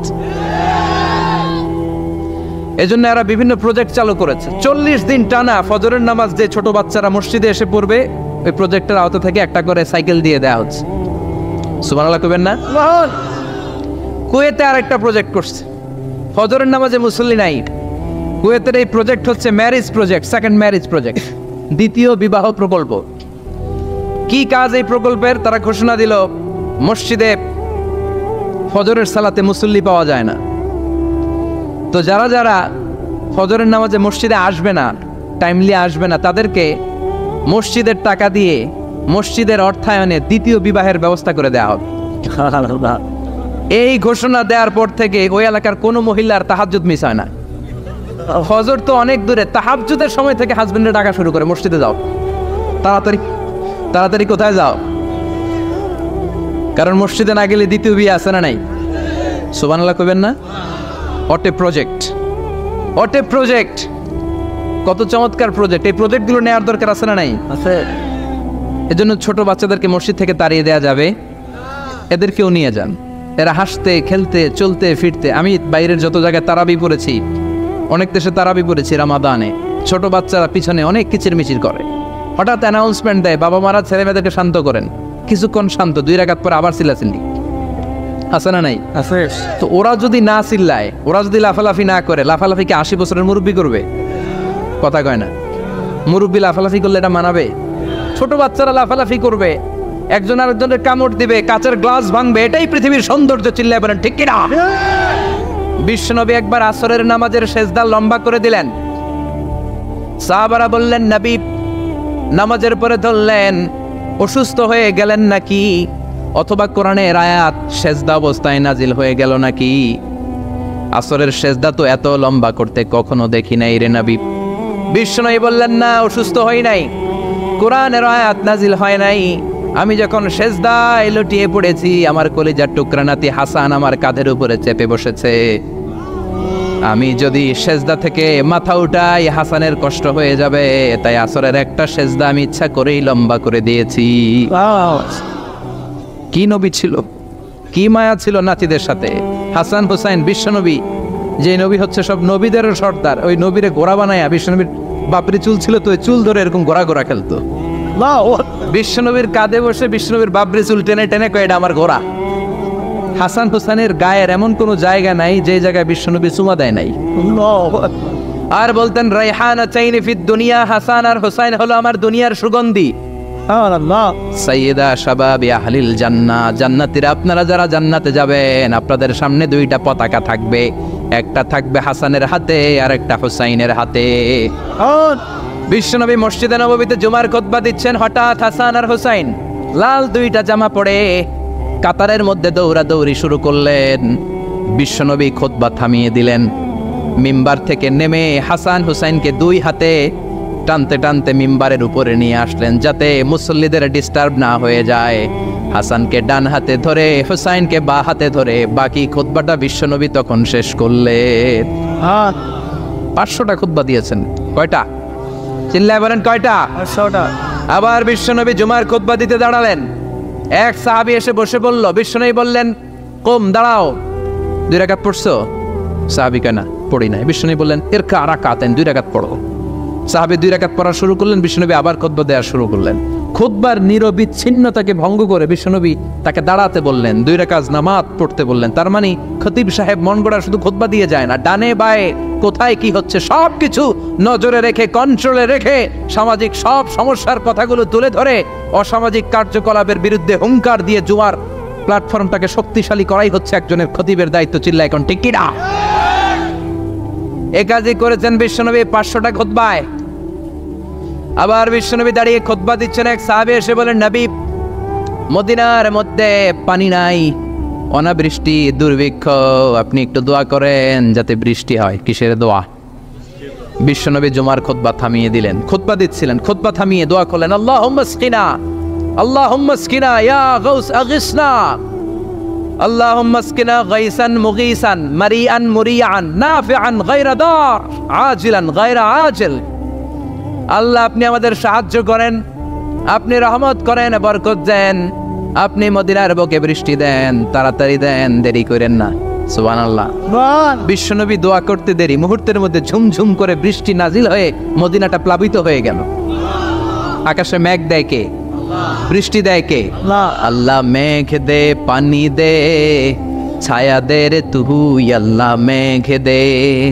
Speaker 1: এজন্য এরা বিভিন্ন প্রজেক্ট চালু করেছে। 40 দিন টানা ফজরের নামাজ যে ছোট বাচ্চারা মসজিদে এসে পড়বে ওই প্রজেক্টের আওতা থেকে একটা করে সাইকেল দিয়ে দেওয়া হচ্ছে। সুবহানাল্লাহ কইবেন না? কুয়েতে আরেকটা প্রজেক্ট করছে, ফজরের নামাজে মুসল্লি নাই। কুয়েতের এই প্রজেক্ট হচ্ছে marriage project, second marriage project, দ্বিতীয় বিবাহ প্রকল্প। কি কাজ এই প্রকল্পের? তারা ঘোষণা দিল মসজিদে ফজরের সালাতে মুসল্লি পাওয়া যায় না, তো যারা যারা ফজরের নামাজে মসজিদে আসবে না, টাইমলি আসবে না, তাদেরকে মসজিদের টাকা দিয়ে মসজিদের অর্থায়নে দ্বিতীয় বিবাহের ব্যবস্থা করে দেওয়া হবে। এই ঘোষণা দেওয়ার পর থেকে ওই এলাকার কোনো মহিলার তাহাজ্জুদ মিস হয় না। ফজর তো অনেক দূরে, তাহাজ্জুদের সময় থেকে হাজবেন্ডের ডাকা শুরু করে মসজিদে যাও, তাড়াতাড়ি তাড়াতাড়ি কোথায় যাও, কারণ মসজিদে না গেলে দ্বিতীয় বিয়ে আছে না নাই? সুবহানাল্লাহ কইবেন না? অটে প্রজেক্ট, অটে প্রজেক্ট, কত চমৎকার প্রজেক্ট। এই প্রজেক্টগুলো নেওয়ার দরকার আছে না নাই? আছে। এজন্য ছোট বাচ্চাদেরকে মসজিদ থেকে তাড়িয়ে দেওয়া যাবে, এদেরকেও নিয়ে যান। এরা হাসতে খেলতে চলতে ফিরতে, আমি বাইরের যত জায়গায় তারাবি পড়েছি, অনেক দেশে তারাবি পড়েছি রামাদানে, ছোট বাচ্চারা পিছনে অনেক কিচির মিচির করে, হঠাৎ অ্যানাউন্সমেন্ট দেয় বাবা মারা ছেলে মেয়েদেরকে শান্ত করেন, কিছুক্ষণ শান্ত, 2 রাকাত পরে আবার চিল্লাচিল্লি, আছে না নাই? আছে। তো ওরা যদি না চিল্লায়, ওরা যদি লাফালাফি না করে, লাফালাফিকে 80 বছরের মুরব্বী করবে? কথা কয় না। মুরব্বী লাফালাফি করলে এটা মানাবে? ছোট বাচ্চারা লাফালাফি করবে, একজন আরেকজনের কামড় দিবে, কাচের গ্লাস ভাঙবে, এটাই পৃথিবীর সৌন্দর্য। চিল্লায় বলেন ঠিক কিনা? বিশ্বনবী একবার আসরের নামাজের সেজদা লম্বা করে দিলেন, সাহাবারা বললেন নবী নামাজের পরে ধরলেন অসুস্থ হয়ে গেলেন নাকি, অথবা কোরআনের আয়াত সেজদা অবস্থায় নাজিল হয়ে গেল নাকি? আসরের সেজদা তো এত লম্বা করতে কখনো দেখি নাই রে নবী। বিশ্বনবী বললেন না, অসুস্থ হই নাই, কোরআনের আয়াত নাজিল হয় নাই, আমি যখন সেজদায় লুটিয়ে পড়েছি আমার কলিজার টুকরা নাতি হাসান আমার কাঁধের উপরে চেপে বসেছে। আমি যদি সেজদা থেকে মাথা উঠাই হাসানের কষ্ট হয়ে যাবে, তাই আসরের একটা সেজদা আমি ইচ্ছা করেই লম্বা করে দিয়েছি। কি নবী ছিল, কি মায়া ছিল নাতিদের সাথে। হাসান হুসাইন বিশ্বনবী, যে নবী হচ্ছে সব নবীদেরও সর্দার, ওই নবীরে গোড়া বানায়া, বিশ্বনবীর বাপরি চুল ছিল তো, ওই চুল ধরে এরকম গোড়া গোড়া খেলতো। বিশ্বনবীর কাঁধে বসে বিশ্বনবীর বাপরি চুল টেনে টেনে কয় এটা আমার গোড়া। হাসান হুসাইনের গায়ের এমন কোন জায়গা নাই যে জায়গায় বিশ্বনবী চুমা দেয় নাই। আর বলতেন রাইহানা চাইনি ফিদ দুনিয়া, হাসান আর হুসাইন হলো আমার দুনিয়ার সুগন্ধি। সাইয়্যিদা শাবাবি আহলিল জান্নাহ, জান্নাতীরা আপনারা যারা জান্নাতে যাবেন আপনাদের সামনে দুইটা পতাকা থাকবে, একটা থাকবে হাসানের হাতে আর একটা হুসাইনের হাতে। বিশ্বনবী মসজিদে নববীতে জুমার খুতবা দিচ্ছেন, হঠাৎ হাসান আর হুসাইন লাল দুইটা জামা পরে কাতারের মধ্যে দৌড়াদৌড়ি শুরু করলেন। বিশ্বনবী খুতবা থামিয়ে দিলেন, মিম্বার থেকে নেমে হাসান হুসাইনকে দুই হাতে টানতে টানতে মিম্বারের উপরে নিয়ে আসলেন যাতে মুসল্লিদের ডিস্টার্ব না হয়ে যায়। হাসানকে ডান হাতে ধরে হুসাইনকে বা হাতে ধরে বাকি খুতবাটা বিশ্বনবী তখন শেষ করলেন। 500টা খুতবা দিয়েছেন। কয়টা? চিল্লায় বলেন কয়টা? 500টা। আবার বিশ্বনবী জুমার খুতবা দিতে দাঁড়ালেন। এক সাহাবী এসে বসে বলল, বিশ্বনবী বললেন কম, দাঁড়াও। 2 রাকাত পড়ছো? সাহাবী কেনা পড়ি নাই। বিশ্বনবী বললেন ইরকা রাকাতাইন, 2 রাকাত পড়ো। সাহাবী 2 রাকাত পড়া শুরু করলেন, বিশ্বনবী আবার খুতবা দেওয়া শুরু করলেন। খুতবার নিরবিচ্ছিন্নতাকে ভঙ্গ করে বিশ্বনবী তাকে দাঁড়াতে বললেন, 2 রাকাত নামাজ পড়তে বললেন। তার মানে খতিব সাহেব মন গড়া শুধু খুতবা দিয়ে যায় না, ডানে বায়ে কোথায় কি হচ্ছে সব কিছু নজরে রেখে, কন্ট্রোলে রেখে সামাজিক সব সমস্যার কথাগুলো তুলে ধরে অসামাজিক কার্যকলাপের বিরুদ্ধে হুঙ্কার দিয়ে জুমার প্ল্যাটফর্মটাকে শক্তিশালী করাই হচ্ছে একজনের খতিবের দায়িত্ব। চিল্লা এখন ঠিক কিনা? এ কাজই করেছেন বিশ্বনবী 500টা খুতবায়। আবার বিশ্বনবী দাঁড়িয়ে খুতবা দিচ্ছেন, এক সাহাবী এসে বলেন, নবী মদিনার মধ্যে পানি নাই, অনাবৃষ্টি, দুর্ভিক্ষ, আপনি একটু দোয়া করেন যাতে বৃষ্টি হয়। কিসের দোয়া? বিশ্বনবী জুমার খুতবা থামিয়ে দিলেন, খুতবা দিচ্ছিলেন, খুতবা থামিয়ে দোয়া করলেন, আল্লাহুম্মা স্কিনা, আল্লাহুম্মা স্কিনা ইয়া গাউস আগিসনা, আল্লাহুম্মা স্কিনা গাইসান মুগীসান মারিআন মুরিআন নাফিআন গায়রা দার আজিলান গায়রা আজিল। আল্লাহ আপনি আমাদের সাহায্য করেন, আপনি রহমত করেন, বরকত দেন, আপনি মদিনার বুকে বৃষ্টি দেন, তাড়াতাড়ি দেন, দেরি করেন না। সুবহানাল্লাহ। বিশ্বনবী দোয়া করতে দেরি, মুহূর্তের মধ্যে ঝুমঝুম করে বৃষ্টি নাজিল হয়ে মদিনাটা প্লাবিত হয়ে গেল। আকাশে মেঘ দেয় কে? বৃষ্টি দেয় কে? আল্লাহ। মেঘ দে, পানি দে, ছায়া দে রে তুই, আল্লাহ মেঘ দে।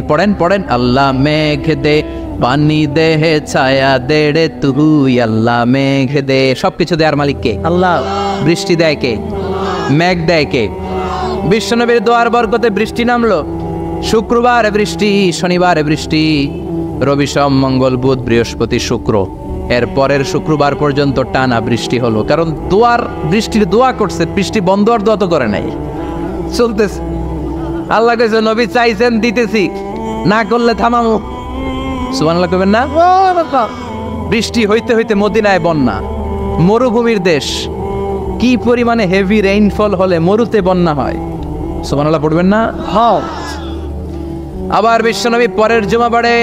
Speaker 1: পড়েন পড়েন, আল্লাহ মেঘ দে, পানি দে, ছায়া দে রে তুই, আল্লাহ মেঘ দে। সবকিছু দেয়ার মালিক কে? আল্লাহ। বৃষ্টি দেয় কে? মেঘ দেয় কে? বিশ্বনবীর দোয়ার বরকতে বৃষ্টি নামলো। শুক্রবার বৃষ্টি, শনিবার বৃষ্টি, রবি সোম মঙ্গল বুধ বৃহস্পতি শুক্র, এর পরের শুক্রবার পর্যন্ত টানা বৃষ্টি হলো। কারণ দোয়ার বৃষ্টির দোয়া করছে, বৃষ্টি বন্ধ আর দোয়া তো করে নাই, চলতেছে। আল্লাহ কইছে নবী চাইছেন দিতেছি, না করলে থামামু। সুবহানাল্লাহ কইবেন না? বৃষ্টি হইতে হইতে মদিনায় বন্যা, মরুভূমির দেশ, কি পরিমাণে হেভি রেইনফল হলে মরুতে বন্যা হয়। সুবহানাল্লাহ পড়বেন না? হ্যাঁ। আবার বিশ্বনবী পরের জুমাবারে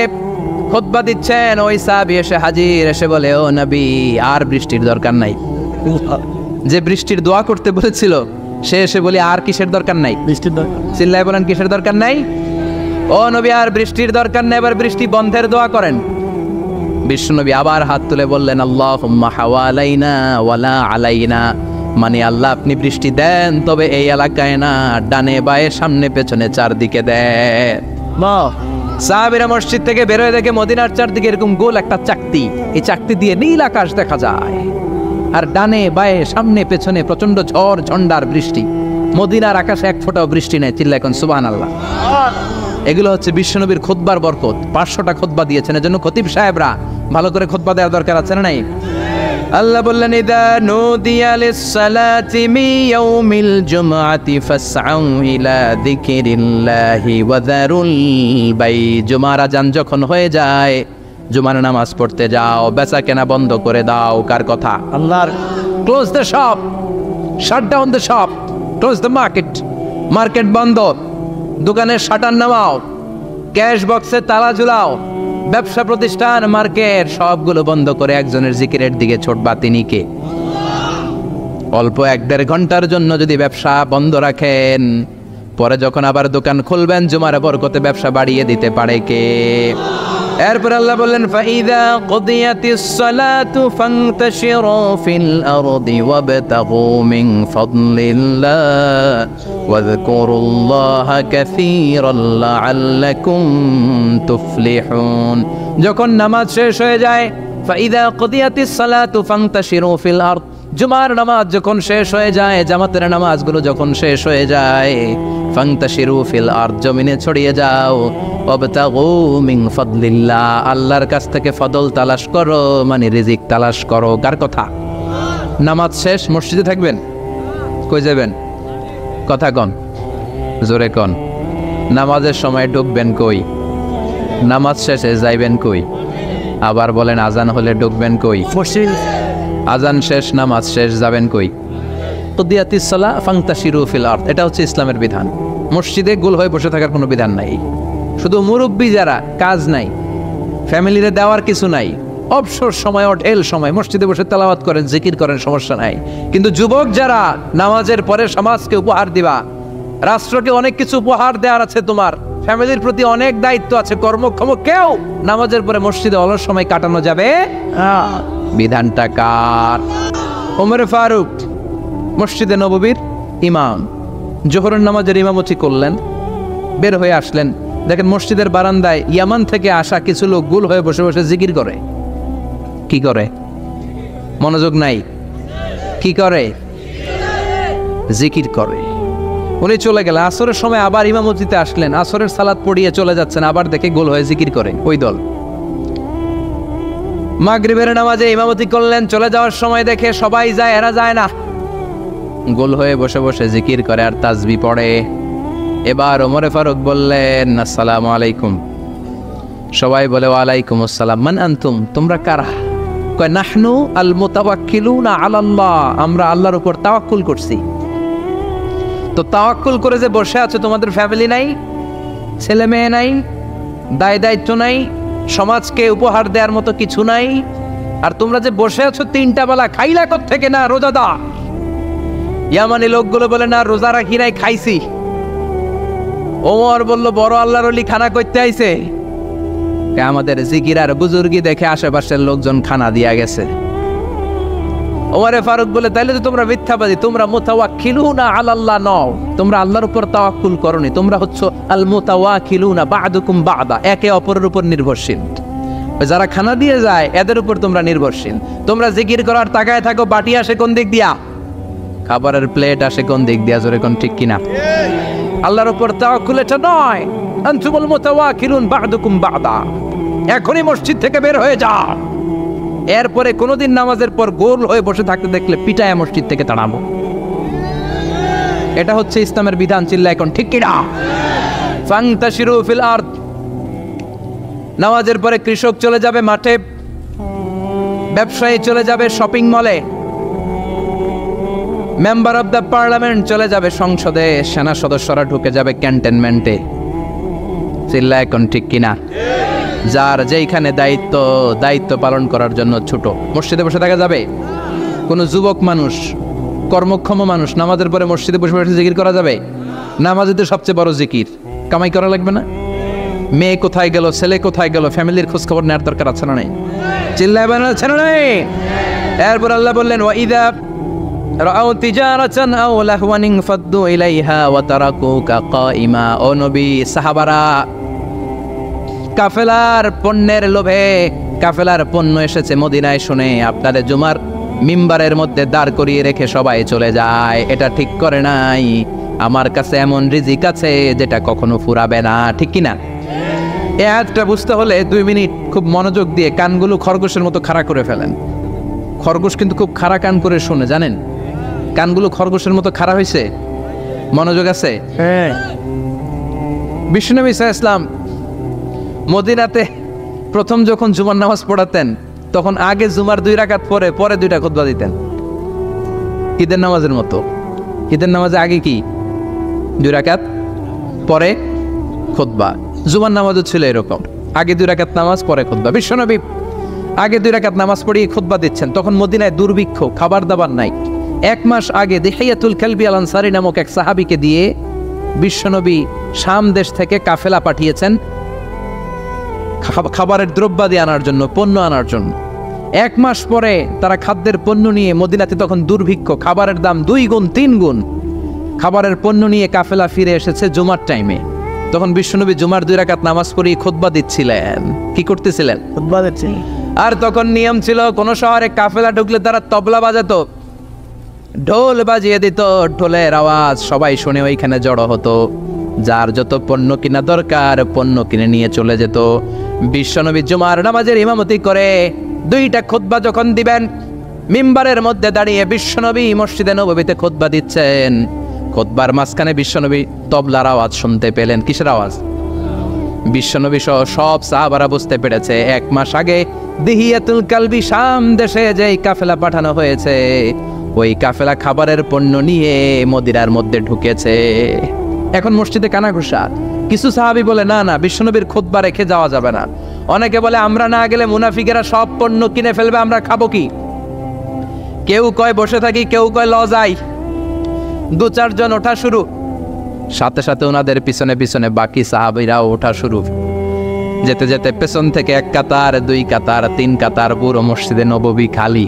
Speaker 1: খুতবা দিচ্ছেন, ওই সাহাবী এসে হাজির, এসে বলে, ও নবী আর বৃষ্টির দরকার নাই। যে বৃষ্টির দোয়া করতে বলেছিল সে এসে বলে আর কিসের দরকার নাই? বৃষ্টির দরকার। চিল্লায় বলেন কিসের দরকার নাই? ও নবী আর বৃষ্টির দরকার নেই, এবার বৃষ্টি বন্ধের দোয়া করেন। বিশ্বনবী আবার হাত তুলে বললেন, আল্লাহুম্মা হাওয়ালাইনা ওয়ালা আলাইনা, মানে আল্লাহ আপনি বৃষ্টি দেন তবে এই এলাকায় না, ডানে বায়ে সামনে পেছনে চারদিকে দেন। সাহাবীরা মসজিদ থেকে বের হয়ে দেখে মদিনার চারদিকে এরকম গোল একটা চাকতি, এই চাকতি দিয়ে নীল আকাশ দেখা যায়, আর ডানে বায়ে সামনে পেছনে প্রচন্ড ঝড় ঝন্ডার বৃষ্টি। মদিনার আকাশে এক ফোঁটাও বৃষ্টি নেই। চিল্লা এখন সুবহানাল্লাহ। এগুলো হচ্ছে বিশ্বনবীর খুতবার বরকত। 500টা খুতবা দিয়েছেন, এজন্য খতিব সাহেবরা ভালো করে খুতবা দেওয়ার দরকার আছে না নাই? আল্লাহ বললেন, ইদা নুদিয়া লিস-সালাতি মিন ইয়াউমিল জুমআতি ফাসআউ ইলা যিকরিল্লাহি ওয়া যারুল বাই। জুমার আযান যখন হয়ে যায়, জুমার নামাজ পড়তে যাও, বেচা কেনা বন্ধ করে দাও। কার কথা? আল্লাহর। Close the shop, shut down the shop, close the market, market বন্ধ, দোকানের শাটার নামাও, ক্যাশ বক্সে তালা ঝুলাও, ব্যবসা প্রতিষ্ঠান, মার্কেট সবগুলো বন্ধ করে একজনের জিকিরের দিকে ছোটবা। তিনি কে? অল্প 1-1.5 ঘন্টার জন্য যদি ব্যবসা বন্ধ রাখেন, পরে যখন আবার দোকান খুলবেন জুমার বরকতে ব্যবসা বাড়িয়ে দিতে পারে কে? এরপর আল্লাহ বললেন ফাইদা কুদিয়াতিস সালাতু ফান্তাশিরু ফিল আরদি ওয়াবতাগু মিন ফাদলিল্লাহ ওয়াযকুরুল্লাহা কাসীরান লাআল্লাকুম তুফলিহুন। যখন নামাজ শেষ হয়ে যায়, ফাইদা কুদিয়াতিস সালাতু ফান্তাশিরু ফিল আরদ, জুমার নামাজ যখন শেষ হয়ে যায়, জামাতের নামাজগুলো যখন শেষ হয়ে যায়, ফান্তাশিরু ফিল আরদ, জমিনে ছড়িয়ে যাও, ওয়াবতাগু মিন ফাদলিল্লাহ, আল্লাহর কাছ থেকে ফদল তালাশ করো, মানে রিজিক তালাশ করো। কার কথা? নামাজ শেষ মসজিদে থাকবেন? কই যাবেন? কথা কন, জোরে কন। নামাজের সময় ঢুকবেন কই? নামাজ শেষে যাইবেন কই? আবার বলেন আজান হলে ঢুকবেন কই? মসজিদ। আজান শেষ, নামাজ শেষ, যাবেন কই? কুদিয়াতিস সালাহ ফান্তাশিরু ফিল আরদ, এটা হচ্ছে ইসলামের বিধান। মসজিদে গোল হয়ে বসে থাকার কোনো বিধান নাই। শুধু মুরব্বী যারা, কাজ নাই, ফ্যামিলিরে দেওয়ার কিছু নাই, অবসর সময়, অঢেল সময় মসজিদে বসে তেলাওয়াত করেন, জিকির করেন, সমস্যা নাই। কিন্তু যুবক যারা, নামাজের পরে সমাজকে উপহার দিবা, রাষ্ট্রকে অনেক কিছু উপহার দেওয়ার আছে, তোমার ফ্যামিলির প্রতি অনেক দায়িত্ব আছে, কর্মক্ষম কেউ নামাজের পরে মসজিদে অলস সময় কাটানো যাবে? বিধানটা কার? ওমর ফারুক মসজিদে নববীর ইমাম, জোহরের নামাজের ইমামতি করলেন, বের হয়ে আসলেন, দেখেন মসজিদের বারান্দায় ইয়ামান থেকে আসা কিছু লোক গোল হয়ে বসে বসে জিকির করে। কি করে? মনোযোগ নাই। কি করে? জিকির করে। উনি চলে গেলেন, আসরের সময় আবার ইমামতিতে আসলেন, আসরের সালাত পড়িয়ে চলে যাচ্ছেন, আবার দেখে গোল হয়ে জিকির করে ওই দল। মাগরিবের নামাজে ইমামতি করলেন, চলে যাওয়ার সময় দেখে সবাই যায়, এরা যায় না, গোল হয়ে বসে বসে জিকির করে আর তাসবিহ পড়ে। এবার ওমর ফারুক বললেন আসসালামু আলাইকুম। সবাই বলে ওয়ালাইকুম আসসালাম। মান আনতুম, তোমরা কারা? কয় নাহনু আল মুতাওয়াক্কিলুনা আলাল্লাহ, আমরা আল্লাহর উপর তাওয়াক্কুল করছি। তো তাওয়াক্কুল করে যে বসে আছো, তোমাদের ফ্যামিলি নাই, ছেলে মেয়ে নাই, দায় দায়িত্ব নাই, সমাজকে উপহার দেওয়ার মতো কিছু নাই, আর তোমরা যে বসে আছো 3টা বেলা, খাইলা কোত্থেকে? না রোজাদার। ইয়ামানি লোকগুলো বলে না রোজা রাখি নাই, খাইছি। ওমর বলল বড় আল্লাহর ওলি খানা করতে আইছে, আমাদের জিকির আর বুজুর্গি দেখে আশেপাশের লোকজন খানা দিয়া গেছে। ওমরে ফারুক বলে তাইলে তো তোমরা মিথ্যাবাদী, তোমরা মুতাওয়াক্কিলুনা আলাল্লাহ নও, তোমরা আল্লাহর উপর তাওয়াক্কুল করনি, তোমরা হচ্ছে আল মুতাওয়াক্কিলুনা বা'দুকুম বা'দা, একে অপরের উপর নির্ভরশীল। যারা খানা দিয়ে যায় এদের উপর তোমরা নির্ভরশীল। তোমরা জিকির করার তাকায় থাকো, বাটি আসে কোন দিক দিয়া, খাবারের প্লেট আসে কোন দিক দিয়া, জোরে কোন ঠিক কিনা? আল্লাহর উপর তাওয়াক্কুল এটা নয়। আনতুমুল মুতাওয়াক্কিলুন বা'দুকুম বা'দা, এখনই মসজিদ থেকে বের হয়ে যাও। এরপরে কোনোদিন নামাজের পর গোল হয়ে বসে থাকতে দেখলে পিটায় মসজিদ থেকে তাড়াবো। এটা হচ্ছে ইসলামের বিধান। চিল্লা এখন ঠিক কিনা? ফান্তাশিরু ফিল আরদ। নামাজের পরে কৃষক চলে যাবে মাঠে, ব্যবসায়ী চলে যাবে শপিং মলে, মেম্বার অব দ্য পার্লামেন্ট চলে যাবে সংসদে, সেনা সদস্যরা ঢুকে যাবে ক্যান্টনমেন্টে। চিল্লা এখন ঠিক কিনা? যার যেইখানে দায়িত্ব পালন করার জন্য ছোট, মসজিদে বসে থাকা যাবে? কোন যুবক মানুষ, কর্মক্ষম মানুষ নামাজের পরে মসজিদে বসে বসে জিকির করা যাবে? নামাজে সবচেয়ে বড় জিকির, কামাই করা লাগবে না? মেয়ে কোথায় গেল, ছেলে কোথায় গেল, ফ্যামিলির খোঁজ খবর নেওয়ার দরকার আছে না নাই? চিল্লায় বানাচ্ছে না নাই? এরপর আল্লাহ বললেন ওয়াইদা রাআউ তিজারাতান আও লাহওয়ান ফাদ্দু ইলাইহা ওয়া তারাকুকা কাইমা। ও নবী, সাহাবারা কাফেলার পণ্যের লোভে, কাফেলার পণ্য এসেছে মদিনায় শুনে আপনাদের জুমার মিম্বারের মধ্যে দাঁড় করিয়ে রেখে সবাই চলে যায়। এটা ঠিক করে নাই। আমার কাছে এমন রিজিক আছে যেটা কখনো ফুরাবে না, ঠিক কিনা? এই আয়াতটা বুঝতে হলে 2 মিনিট খুব মনোযোগ দিয়ে কানগুলো খরগোশের মতো খাড়া করে ফেলেন। খরগোশ কিন্তু খুব খাড়া কান করে শুনে, জানেন? কানগুলো খরগোশের মতো খাড়া হয়েছে। মনোযোগ আছে? হ্যাঁ। বিশ্বনবী সাল্লাল্লাহু আলাইহি ওয়াসাল্লাম মদিনাতে প্রথম যখন জুমার নামাজ পড়াতেন, তখন আগে জুমার 2 রাকাত পরে 2টা খুতবা দিতেন, ঈদের নামাজের মতো। ঈদের নামাজে আগে কি 2 রাকাত, পরে খুতবা। জুমার নামাজও ছিল এরকম, আগে 2 রাকাত নামাজ পরে খুতবা। বিশ্বনবী আগে 2 রাকাত নামাজ পড়িয়ে খুতবা দিচ্ছেন, তখন মদিনায় দুর্ভিক্ষ, খাবার দাবার নাই। 1 মাস আগে দিহিয়াতুল কালবি আল আনসারী নামক এক সাহাবীকে দিয়ে বিশ্বনবী শাম দেশ থেকে কাফেলা পাঠিয়েছেন খাবারের দ্রব্যাদি আনার জন্য, পণ্য আনার জন্য। 1 মাস পরে তারা খাদ্যের পণ্য নিয়ে, মদিনাতে তখন দুর্ভিক্ষ, খাবারের দাম 2 গুণ 3 গুণ, খাবারের পণ্য নিয়ে কাফেলা ফিরে এসেছে জুমার টাইমে। তখন বিশ্বনবী জুমার 2 রাকাত নামাজ পড়িয়ে খুতবা দিচ্ছিলেন। কি করতেছিলেন?
Speaker 2: খুতবা দিচ্ছিলেন।
Speaker 1: আর তখন নিয়ম ছিল, কোন শহরে কাফেলা ঢুকলে তারা তবলা বাজাতো, ঢোল বাজিয়ে দিত, ঢোলের আওয়াজ সবাই শুনে ওইখানে জড়ো হতো। যার যত পণ্য কিনা দরকার পণ্য কিনে নিয়ে চলে যেত। বিশ্বনবী জুমার নামাজের ইমামতি করে 2টা খুতবা যখন দিবেন, মিম্বারের মধ্যে দাঁড়িয়ে বিশ্বনবী মসজিদে নববীতে খুতবা দিচ্ছেন। খুতবার মাঝখানে বিশ্বনবী তবলার আওয়াজ শুনতে পেলেন। কিসের আওয়াজ? বিশ্বনবী সহ সব সাহাবারা বুঝতে পেরেছে 1 মাস আগে দিহিয়াতুল কালবি শাম দেশে যেই কাফেলা পাঠানো হয়েছে, ওই কাফেলা খাবারের পণ্য নিয়ে মদিনার মধ্যে ঢুকেছে। এখন মসজিদে কানাঘুষা। কিছু সাহাবী বলে না না, বিশ্বনবীর খুতবা রেখে যাওয়া যাবে না। অনেকে বলে আমরা না গেলে মুনাফিকেরা সব পণ্য কিনে ফেলবে, আমরা খাবো কি? কেউ কয় বসে থাকি, কেউ কয় ল যাই। 2-4 জন ওঠা শুরু, সাথে সাথে ওনাদের পিছনে পিছনে বাকি সাহাবীরাও ওঠা শুরু। যেতে যেতে পেছন থেকে 1 কাতার, 2 কাতার, 3 কাতার, পুরো মসজিদে নববী খালি,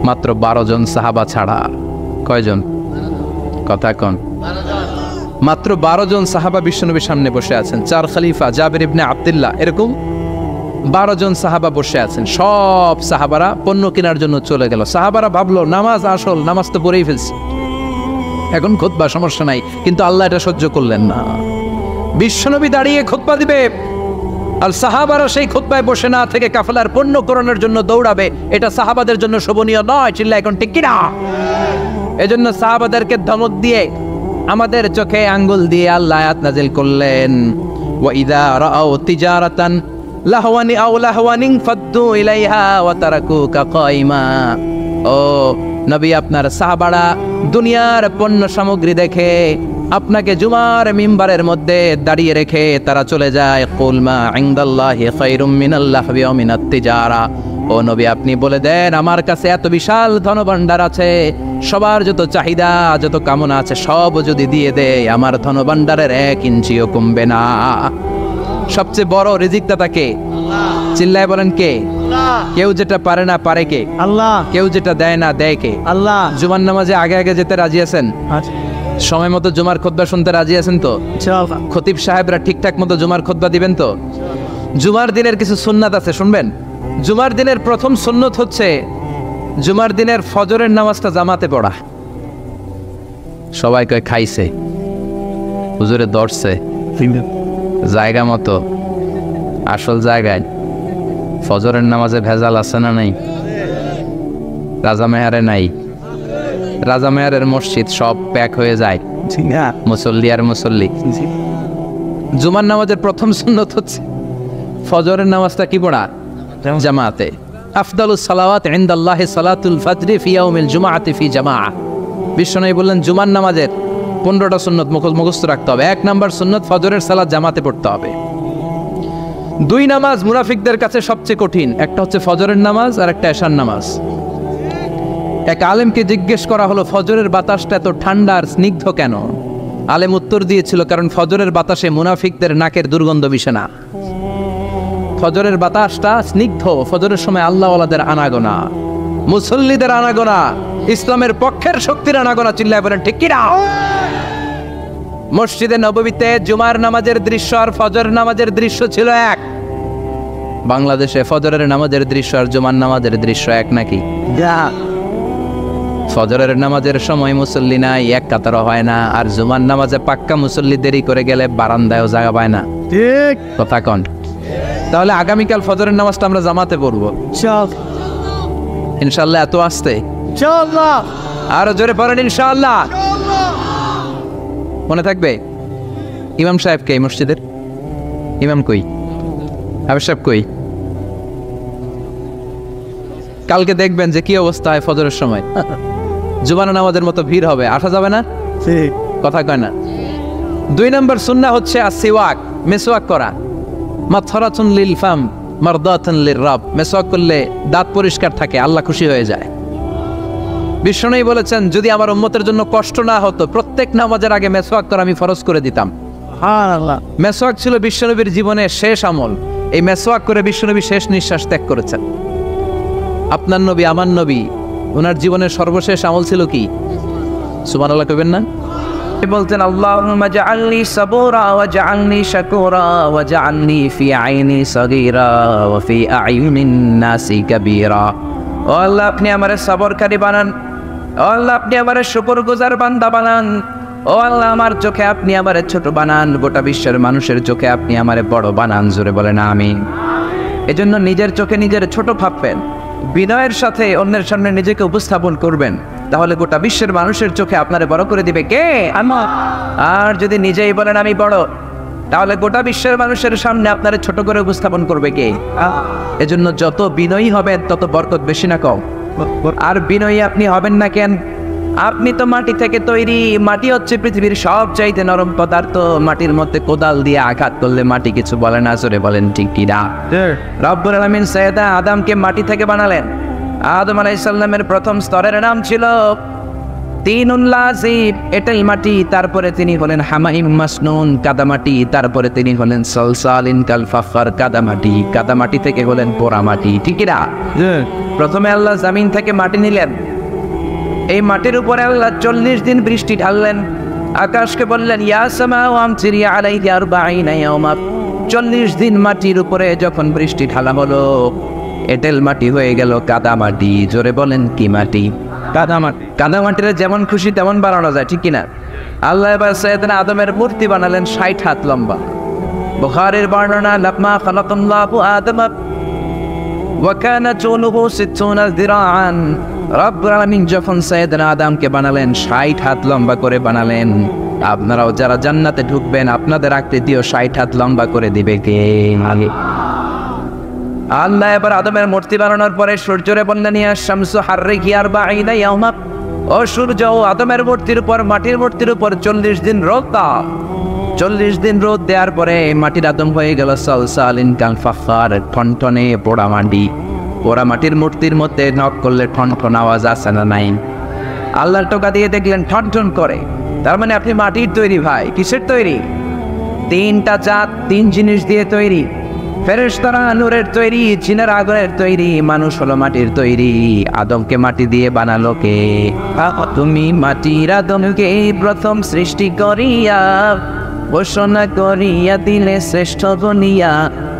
Speaker 1: মাত্র 12 জন সাহাবা ছাড়া। কয়জন? কথা কন। মাত্র 12 জন সাহাবা বিশ্বনবীর সামনে বসে আছেন। 4 খলিফা, জাবির ইবনে আব্দুল্লাহ, এরকম 12 জন সাহাবা বসে আছেন। সব সাহাবারা পণ্য কেনার জন্য চলে গেল। সাহাবারা ভাবলো নামাজ আসল, নামাজ তো পড়েই ফেলছে, এখন খুতবা সমস্যা নাই। কিন্তু আল্লাহ এটা সহ্য করলেন না। বিশ্বনবী দাঁড়িয়ে খুতবা দিবে আর সাহাবারা সেই খুতবায় বসে না থেকে কাফেলার পণ্য করণের জন্য দৌড়াবে, এটা সাহাবাদের জন্য শোভনীয় নয়। চিল্লা এখন ঠিক কিনা? এজন্য সাহাবাদেরকে ধমক দিয়ে, আমাদের চোখে আঙ্গুল দিয়ে আল্লাহ আয়াত নাজিল করলেন, ওয়া ইযা রাআউ তিজারাতান লাহওয়ানি আও লাহওয়ানিন ফাদ্দু ইলাইহা ওয়া তারাকুকা কাইমা। ও নবী, আপনার সাহাবারা দুনিয়ার পণ্য সামগ্রী দেখে আপনাকে জুমার মিম্বারের মধ্যে দাঁড়িয়ে রেখে তারা চলে যায়। কুল মা ইনদাল্লাহি খায়রুম মিনাল লাহবি ওয়া মিনাত তিজারা। ও নবী, আপনি বলে দেন আমার কাছে এত বিশাল ধনভাণ্ডার আছে, সবার যত চাহিদা যত কামনা আছে সব যদি দিয়ে দেয়, আমার ধনভাণ্ডারের 1 ইঞ্চিও কমবে না। সবচেয়ে বড় রিজিকদাতা কে? চিল্লায় বলেন কে? কেউ যেটা পারে না পারে কে?
Speaker 2: আল্লাহ।
Speaker 1: কেউ যেটা দেয় না দেয় কে?
Speaker 2: আল্লাহ।
Speaker 1: জুমার নামাজে আগে আগে যেতে রাজি আছেন? সময় মতো জুমার খুতবা শুনতে রাজি আছেন তো? খতিব সাহেবরা ঠিকঠাক মতো জুমার খুতবা দিবেন তো? জুমার দিনের কিছু সুন্নাত আছে, শুনবেন। জুমার দিনের প্রথম সুন্নত হচ্ছে জুমার দিনের ফজরের নামাজটা জামাতে পড়া। সবাই কয় খাইছে, হুজুরে দর্শে জায়গা মতো, আসল জায়গায়। ফজরের নামাজে ভেজাল আছে না নাই? রাজা মেহারে নাই? রাজা মেহারের মসজিদ সব প্যাক হয়ে যায়, মুসল্লি আর মুসল্লি। জুমার নামাজের প্রথম সুন্নত হচ্ছে ফজরের নামাজটা কি পড়া? জামাতে। আফদালুস সালাওয়াত ইনদাল্লাহি সালাতুল ফাজরি ফি ইয়াউমিল জুমআতি ফি জামাআ। বিশ্বনবী বললেন জুমার নামাজের 15টা সুন্নত মুখস্থ রাখতে হবে। 1 নাম্বার সুন্নত ফজরের সালাত জামাতে পড়তে হবে। 2 নামাজ মুনাফিকদের কাছে সবচেয়ে কঠিন, একটা হচ্ছে ফজরের নামাজ আর একটা এশার নামাজ। এক আলেমকে জিজ্ঞেস করা হলো ফজরের বাতাসটা এত ঠান্ডা আর স্নিগ্ধ কেন? আলেম উত্তর দিয়েছিল, কারণ ফজরের বাতাসে মুনাফিকদের নাকের দুর্গন্ধ মিশে না। ফজরের বাতাসটা স্নিগ্ধ, ফজরের সময় আল্লাহওয়ালাদের আনাগোনা, মুসল্লিদের আনাগোনা, ইসলামের পক্ষের শক্তির আনাগোনা। চিল্লায় বলেন ঠিক কিনা? মসজিদে নববীতে জুমার নামাজের দৃশ্য আর ফজরের নামাজের দৃশ্য ছিল এক। বাংলাদেশে ফজরের নামাজের দৃশ্য আর জুমার নামাজের দৃশ্য এক নাকি? ফজরের নামাজের সময় মুসল্লি নাই, 1 কাতারও হয় না। আর জুমার নামাজে পাক্কা মুসল্লি দেরি করে গেলে বারান্দায়ও জায়গা পায় না। ঠিক কথা কন। তাহলে আগামীকাল ফজরের নামাজটা আমরা জামাতে পড়বো ইনশাআল্লাহ। এত আসতে আরো জোরে পড়েন ইনশাআল্লাহ। মনে থাকবে? ইমাম সাহেব কে মসজিদের? ইমাম কই? হাফেজ সাহেব কই? কালকে দেখবেন যে কি অবস্থা হয় ফজরের সময়। জুমার নামাজের মতো ভিড় হবে, আসা যাবে না। কথা কয় না। 2 নম্বর সুন্নাহ হচ্ছে আসিওয়াক। মেসওয়াক করা, মাতহারাতুন লিল ফাম মারদাতুন লির রাব, মেসওয়াক করলে দাঁত পরিষ্কার থাকে, আল্লাহ খুশি হয়ে যায়। বিষ্ণু বলেছেন যদি আমার উম্মতের জন্য কষ্ট না হতো প্রত্যেক নামাজের আগে মেসওয়াক করা আমি ফরজ করে দিতাম। সুবহানাল্লাহ। মেসওয়াক ছিল বিশ্বনবীর জীবনের শেষ আমল। এই মেসওয়াক করে বিশ্বনবী শেষ নিঃশ্বাস ত্যাগ করেছেন। আপনার নবী আমার নবী ওনার জীবনের সর্বশেষ আমল ছিল কি? সুবহানাল্লাহ কইবেন না? বলতেন আল্লাহুম্মা জাআলনি সাবুরা ওয়া জাআলনি শাকুরা ওয়া জাআলনি ফি আইনি সগীরা ওয়া ফি আইয়ুনিন নাসি কাবীরা। ও আল্লাহ আপনি আমারে সবরকারী বানান, ও আল্লাহ আপনি আমারে শুকরগুজার বান্দা বানান, ও আল্লাহ আমার চোখে আপনি আমারে ছোট বানান, গোটা বিশ্বের মানুষের চোখে আপনি আমারে বড় বানান। জোরে বলেন আমিন। এজন্য নিজের চোখে নিজের ছোট ভাববেন, বিনয়ের সাথে অন্যের সামনে নিজেকে উপস্থাপন করবেন, তাহলে গোটা বিশ্বের মানুষের চোখে আপনারে বড় করে দিবে কে? আমার। আর যদি নিজেই বলেন আমি বড়, তাহলে গোটা বিশ্বের মানুষের সামনে আপনারে ছোট করে উপস্থাপন করবে কে? এজন্য যত বিনয়ী হবেন তত বরকত বেশি না কম? আর বিনয়ী আপনি হবেন না কেন? আপনি তো মাটি থেকে তৈরি। মাটি হচ্ছে পৃথিবীর সবচাইতে নরম পদার্থ। মাটির মধ্যে কোদাল দিয়ে আঘাত করলে মাটি কিছু বলে না। জোরে বলেন ঠিক কি না? রব্বুল আলামিন সৈয়দা আদমকে মাটি থেকে বানালেন। আদম আলাইহিস সালামের প্রথম স্তরের নাম ছিল তিনুল লাযিব, এটাই মাটি। তারপরে তিনি হলেন হামাইম মাসনুন, কাদামাটি। তারপরে তিনি হলেন সলসালিন কাল ফাখর, কাদামাটি। কাদামাটি থেকে হলেন পোড়ামাটি। ঠিক কি না? প্রথমে আল্লাহ জমিন থেকে মাটি নিলেন, এই মাটির উপরে আল্লাহ 40 দিন বৃষ্টি ঢাললেন। আকাশকে বললেন ইয়া সামাউ আমতিরি আলাইহি 40 ইয়াওমা। 40 দিন মাটির উপরে যখন বৃষ্টি ঢালা হলো, এঁটেল মাটি হয়ে গেল কাদামাটি। জোরে বলেন কি মাটি? কাদামাটি। কাদামাটির যেমন খুশি তেমন বানানো যায়, ঠিক কিনা? আল্লাহ এবার সাইয়েদনা আদমের মূর্তি বানালেন 60 হাত লম্বা। বুখারীর বর্ণনা লাম্মা খালাকাল্লাহু আদম ওয়া কানা তুলুহু 60 যিরাআন। রব্বুল আলামিন যখন সাইয়েদনা আদমকে বানালেন 60 হাত লম্বা করে বানালেন। আপনারাও যারা জান্নাতে ঢুকবেন আপনাদের আকৃতিও 60 হাত লম্বা করে দিবে কে? আল্লাহ এবার আদমের মূর্তি বানানোর পরে সূর্যরে বললেন ইয়া শামসু হাররিকি 40 ইয়াওমা। ও সূর্য, আদমের মূর্তির উপর মাটির মূর্তির উপর 40 দিন রোদ দাও। 40 দিন রোদ দেওয়ার পরে মাটির আদম হয়ে গেল সলসালিন কাল ফাখর, ঠনঠনে পোড়া মাটি। পোড়া মাটির মূর্তির মধ্যে নক করলে ঠনঠন আওয়াজ আসে না নাই? আল্লাহর টোকা দিয়ে দেখলেন ঠনঠন করে। তার মানে আপনি মাটির তৈরি ভাই। কিসের তৈরি? 3টা জাত, 3 জিনিস দিয়ে তৈরি। ফেরেশতারা নূরের তৈরি, জিনের আগুনের তৈরি, মানুষ হলো মাটির তৈরি। আদমকে মাটি দিয়ে বানালো কে? তুমি মাটির আদমকে প্রথম সৃষ্টি করিয়া ঘোষণা করিয়া দিলে শ্রেষ্ঠ গনিয়া।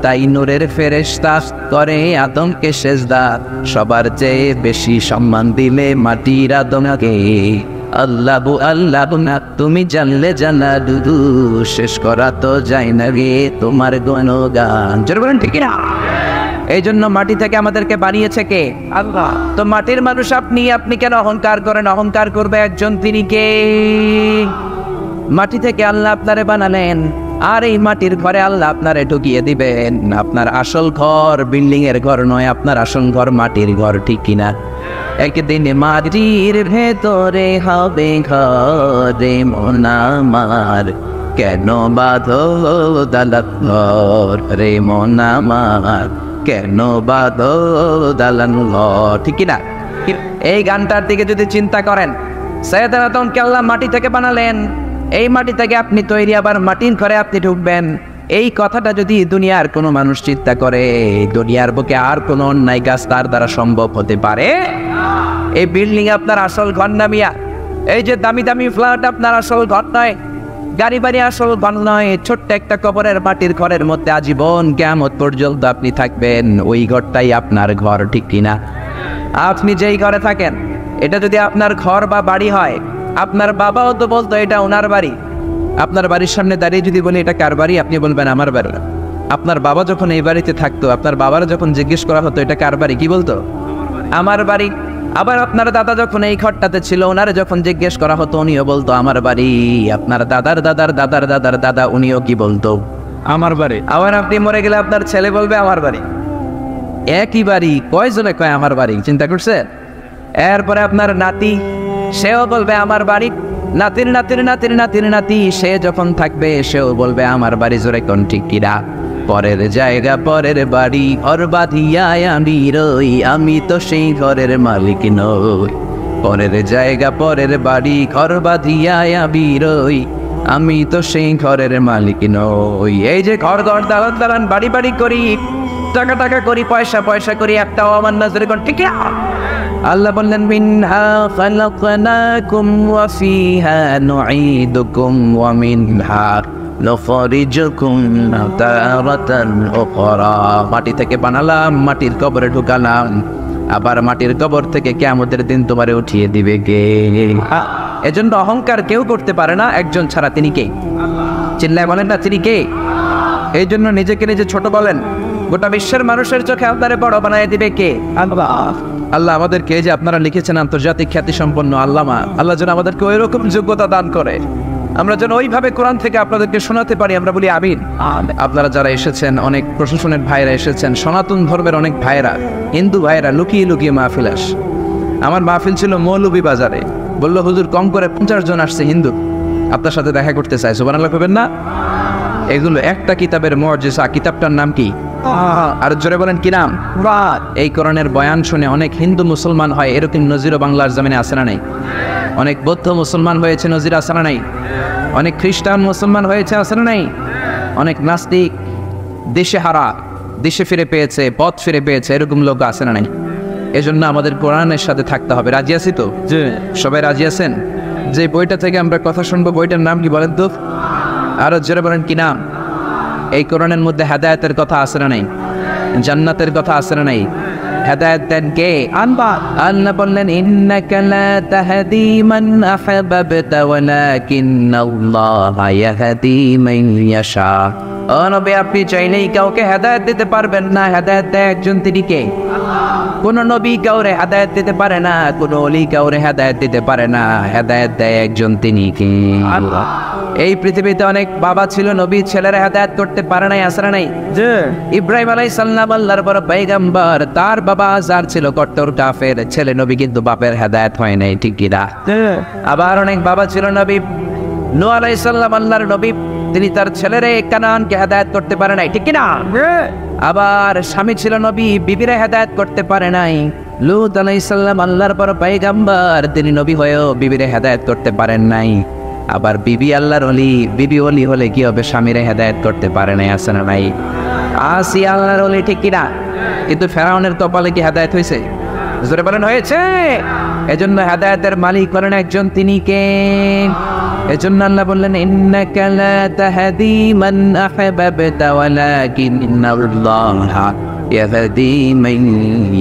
Speaker 1: তাই নূরের ফেরেশতা করে আদমকে সেজদা, সবার চেয়ে বেশি সম্মান দিলে মাটির আদমকে। আল্লাহু আল্লাহু না তুমি জানলে জানা দুদু, শেষ করা তো যায় না রে তোমার গুণগান। জোরে বলেন ঠিক না? এই জন্য মাটি থেকে আমাদেরকে বানিয়েছে কে? আল্লাহ। তো মাটির মানুষ আপনি, আপনি কেন অহংকার করেন? অহংকার করবে একজন, তিনি কে? মাটি থেকে আল্লাহ আপনারে বানালেন, আর এই মাটির ঘরে আল্লাহ আপনারে ঢুকিয়ে দিবেন। আপনার আসল ঘর বিল্ডিং এর ঘর নয়, আপনার আসল ঘর মাটির ঘর, ঠিক কিনা? একদিন মাটির ভেতরে হবে ঘরে মন আমার, কেন বাঁধো দালান ঘর রে মন আমার, কেন বাঁধো দালান ঘর, ঠিক কিনা? এই গানটার দিকে যদি চিন্তা করেন, সাইয়েদনা আদমকে আল্লাহ মাটি থেকে বানালেন, এই মাটি থেকে আপনি তৈরি, আবার মাটির ঘরে আপনি ঢুকবেন। এই কথাটা যদি দুনিয়ার কোনো মানুষ চিন্তা করে, দুনিয়ার বুকে আর কোনো অন্যায় কাজ তার দ্বারা সম্ভব হতে পারে? এই বিল্ডিং আপনার আসল ঘর না মিয়া? এই যে দামি দামি ফ্ল্যাট আপনার আসল ঘর নয়, গাড়ি বাড়ি আসল ঘর নয়। ছোট্ট একটা কবরের মাটির ঘরের মধ্যে আজীবন কিয়ামত পর্যন্ত আপনি থাকবেন, ওই ঘরটাই আপনার ঘর, ঠিক কিনা? আপনি যেই ঘরে থাকেন, এটা যদি আপনার ঘর বা বাড়ি হয়, আপনার বাবাও তো বলতো এটা ওনার বাড়ি। আপনার বাড়ির সামনে দাঁড়িয়ে যদি বলি এটা কার বাড়ি, আপনি বলবেন আমার বাড়ি। আপনার বাবা যখন এই বাড়িতে থাকতো, আপনার বাবার যখন জিজ্ঞেস করা হতো এটা কার বাড়ি, কি বলতো? আমার বাড়ি। আবার আপনার দাদা যখন এই ঘরটাতে ছিল, ওনারে যখন জিজ্ঞেস করা হতো উনিও বলতো আমার বাড়ি। আপনার দাদার দাদার দাদার দাদার দাদা উনিও কি বলতো? আমার বাড়ি। আবার আপনি মরে গেলে আপনার ছেলে বলবে আমার বাড়ি। একই বাড়ি, কয়জনে কয় আমার বাড়ি, চিন্তা করছে? এরপরে আপনার নাতি, সেও বলবে আমার বাড়ি। নাতির নাতির নাতির নাতির নাতি সে যখন থাকবে সেও বলবে আমার বাড়ি জোরে কোন ঠিক কিনা। পরের জায়গা পরের বাড়ি ঘর বাঁধিয়া আমি রই, আমি তো সেই ঘরের মালিক নই। পরের জায়গা পরের বাড়ি ঘর বাঁধিয়া আমি রই, আমি তো সেই ঘরের মালিক নই। এই যে ঘর ঘর দালান দালান বাড়ি বাড়ি করি, টাকা টাকা করি, পয়সা পয়সা করি, একটাও আমার নজরে কোন ঠিক কিনা। আল্লাহ বললেন মিনহা খালাকনাকুম ওয়া ফিহা নুঈদুকুম ওয়া মিনহা নুখরিজুকুম তারাতান উখরা। মাটি থেকে বানালাম, মাটির কবরে ঢুকালাম, আবার মাটির কবর থেকে কিয়ামতের দিন তোমারে উঠিয়ে দিবে কে? এজন্য অহংকার কেউ করতে পারে না একজন ছাড়া, তিনি কে? চিল্লায় বলেন না তিনি কে? এই জন্য নিজেকে নিজে ছোট বলেন, গোটা বিশ্বের মানুষের চোখে আপনারে বড় বানায় দিবে কে? আল্লাহ। আল্লাহ আমাদেরকে, যে আপনারা লিখেছেন আন্তর্জাতিক খ্যাতি সম্পন্ন আল্লামা, আল্লাহ যেন আমাদেরকে ওই রকম যোগ্যতা দান করে, আমরা যেন ওইভাবে কোরআন থেকে আপনাদেরকে শোনাতে পারি। আমরা বলি আমিন। আপনারা যারা এসেছেন, অনেক প্রশাসনের ভাইরা এসেছেন, সনাতন ধর্মের অনেক ভাইরা, হিন্দু ভাইরা লুকিয়ে লুকিয়ে মাহফিল আস। আমার মাহফিল ছিল মৌলভী বাজারে, বললো হুজুর কম করে 50 জন আসছে হিন্দু, আপনার সাথে দেখা করতে চাই, সুবহানাল্লাহ কইবেন না? এগুলো একটা কিতাবের মুআজিজা। কিতাবটার নাম কি? আর জোরে বলেন কি নাম? এই কোরআনের বয়ান শুনে অনেক হিন্দু মুসলমান হয়, এরকম নজিরও বাংলার জমিনে আছে না নাই? অনেক বৌদ্ধ মুসলমান হয়েছে, নজির আছে না নাই? অনেক খ্রিস্টান মুসলমান হয়েছে, আছে না নাই? অনেক নাস্তিক দেশে হারা, দেশে ফিরে পেয়েছে, পথ ফিরে পেয়েছে, এরকম লোক আছে না নাই? এজন্য আমাদের কোরআনের সাথে থাকতে হবে। রাজি আছি তো? সবাই রাজি আছেন? যে বইটা থেকে আমরা কথা শুনবো, বইটার নাম কি বলেন তো? আরো জোরে বলেন কি নাম? এই কোরআনের মধ্যে হেদায়েতের কথা আছে না নাই? জান্নাতের কথা আছে না নাই? হেদায়েত দেন কে? আল্লাহ বললেন ইন্নাকা লা তাহদি মান আহবাবতা ওয়ালাকিন্নাল্লাহা ইয়াহদি মান ইয়াশা। ও নবী, আপনি চাইলেই কাউকে হেদায়েত দিতে পারবেন না, হেদায়েত দেয় একজন, তিনি কে? কোন নবী কাউরে হেদায়েত দিতে পারে না, কোন ওলি কাউরে হেদায়েত দিতে পারে না, হেদায়েত দেয় একজন, তিনি কে? আল্লাহ। এই পৃথিবীতে অনেক বাবা ছিল, নবী ছেলেরা হেদায়েত করতে পারে নাই, আসরা নাই? ইব্রাহিম আলাইহিস সালাম আল্লাহর বড় পয়গম্বর, তার বাবা আজার ছিল কট্টর কাফের, ছেলে নবী কিন্তু বাপের হেদায়েত হয় নাই, ঠিক কি না? আবার অনেক বাবা ছিল নবী, নূহ আলাইহিস সালাম আল্লাহর নবী, তিনি তার ছেলেরে কানানকে হেদায়েত করতে পারে নাই, ঠিক কি না? আবার স্বামী ছিল নবী, বিবিরে হেদায়েত করতে পারে নাই। লূত আলাইহিস সালাম আল্লাহর বড় পয়গম্বর, তিনি নবী হয়েও বিবিরে হেদায়েত করতে পারেন নাই। আবার বিবি আল্লাহর ওলি, বিবি ওলি হলে কি হবে? স্বামীরে হেদায়েত করতে পারে নাই, আছে না নাই? আসিয়া আল্লাহর ওলি, ঠিক কি না? কিন্তু ফেরাউনের কপালে কি হেদায়েত হয়েছে? জোরে বলেন হয়েছে? এজন্য হেদায়েতের মালিক হলেন একজন, তিনি কে? এজন্য আল্লাহ বললেন ইন্নাকা লা তাহদি মান আহবাবতা ওয়ালাকিন্নাল্লাহা ইয়াহদি মান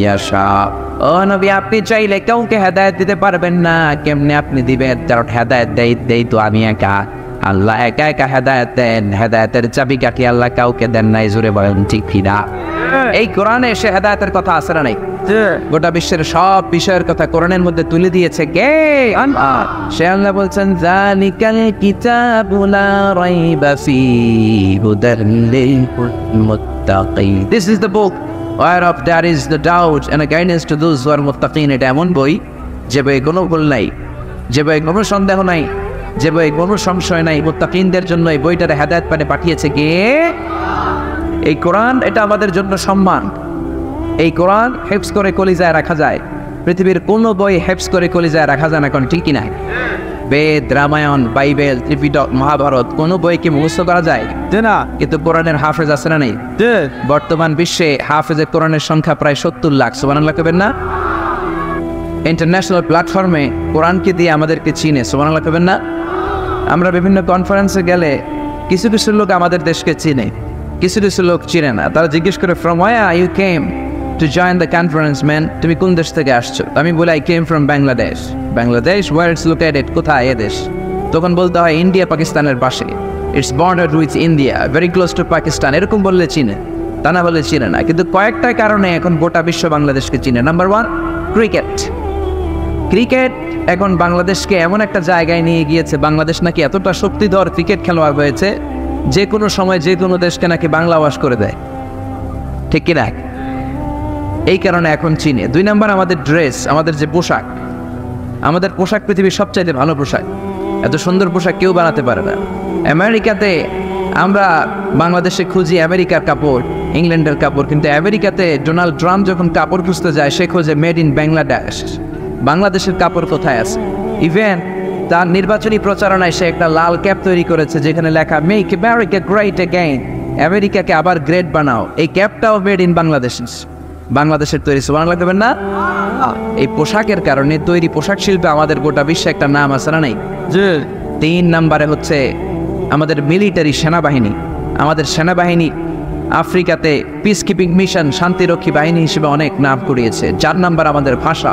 Speaker 1: ইয়াশা। ও নবী, আপনি চাইলে কাউকে হেদায়েত দিতে পারবেন না। কেমনে আপনি দিবেন? কারণ হেদায়েত দেই তো আমি একা। আল্লাহ একা একা হেদায়েত দেন, হেদায়েতের চাবিকাঠি আল্লাহ কাউকে দেন নাই, জোরে বলেন ঠিক কি না? এই কোরআনে এসে হেদায়েতের কথা আছে না নাই? গোটা বিশ্বের সব বিষয়ের কথা কোরআনের মধ্যে তুলে দিয়েছে কে? আল্লাহ। সে আল্লাহ বলছেন যালিকাল কিতাবু লা রাইবা ফীহি হুদাল লিল মুত্তাকিন। This is the book whereof there is the doubt and a guidance to those who are muttaqin. এটা এমন বই যে বই কোনো ভুল নাই, যে বই কোনো সন্দেহ নাই, যে বই কোনো সংশয় নাই। মুত্তাকিনদের জন্য এই বইটার হেদায়েত পানে পাঠিয়েছে কে? এই কোরআন, এটা আমাদের জন্য সম্মান। এই কোরআন হেফজ করে কলিজায় রাখা যায়, পৃথিবীর কোনো বই হেফজ করে কলিজায় রাখা যায় না, কোন ঠিক না? বেদ, রামায়ণ, বাইবেল, ত্রিপিটক, মহাভারত, কোন বই কি মুখস্থ করা যায় না? কিন্তু কোরআনের হাফেজ আছে না নেই? বর্তমান বিশ্বে হাফেজের কোরআনের সংখ্যা প্রায় 70 লাখ। সুবহানাল্লাহ কইবেন না? ইন্টারন্যাশনাল প্ল্যাটফর্মে কোরআনকে দিয়ে আমাদেরকে চিনে, সুবহানাল্লাহ কইবেন না? আমরা বিভিন্ন কনফারেন্সে গেলে কিছু কিছু লোক আমাদের দেশকে চিনে, কিছু কিছু লোক চিনে না। তারা জিজ্ঞেস করে from where you came to join the conference man, তুমি কোন দেশ থেকে আসছো? আমি বলি I came from Bangladesh. Bangladesh, where it's located, কোথায় এ দেশ? তখন বলতে হয় ইন্ডিয়া পাকিস্তানের পাশে, it's bordered with India, very close to Pakistan. এরকম বললে চিনে, তা না বলে চিনে না। কিন্তু কয়েকটা কারণে এখন গোটা বিশ্ব বাংলাদেশকে চিনে। Number 1, cricket. ক্রিকেট এখন বাংলাদেশকে এমন একটা জায়গায় নিয়ে গিয়েছে, বাংলাদেশ নাকি এতটা শক্তিধর ক্রিকেট খেলোয়াড় হয়েছে, যে কোনো সময় যে কোনো দেশকে নাকি বাংলা ওয়াশ করে দেয়, ঠিক কিনা? এই কারণে এখন চিনে। 2 নাম্বার, আমাদের ড্রেস, আমাদের যে পোশাক, আমাদের পোশাক পৃথিবীর সবচাইতে ভালো পোশাক। এত সুন্দর পোশাক কেউ বানাতে পারে না। আমেরিকাতে আমরা বাংলাদেশে খুঁজি আমেরিকার কাপড়, ইংল্যান্ডের কাপড়, কিন্তু আমেরিকাতে ডোনাল্ড ট্রাম্প যখন কাপড় খুঁজতে যায় সে খোঁজে মেড ইন বাংলাদেশ। বাংলাদেশের কাপড় কোথায় আছে? ইভেন তার নির্বাচনী প্রচারণায় সে একটা লাল ক্যাপ তৈরি করেছে যেখানে লেখা মেক আমেরিকা গ্রেট অ্যাগেইন, আমেরিকাকে আবার গ্রেট বানাও। এই ক্যাপটাও মেড ইন বাংলাদেশ, বাংলাদেশের তৈরি। সুবহানাল্লাহ দেবেন না? এই পোশাকের কারণে তৈরি পোশাক শিল্পে আমাদের গোটা বিশ্বে একটা নাম আছে না নাই? 3 নম্বরে হচ্ছে আমাদের মিলিটারি সেনাবাহিনী। আমাদের সেনাবাহিনী আফ্রিকাতে পিস কিপিং মিশন, শান্তিরক্ষী বাহিনী হিসেবে অনেক নাম কুড়িয়েছে। 4 নম্বর আমাদের ভাষা,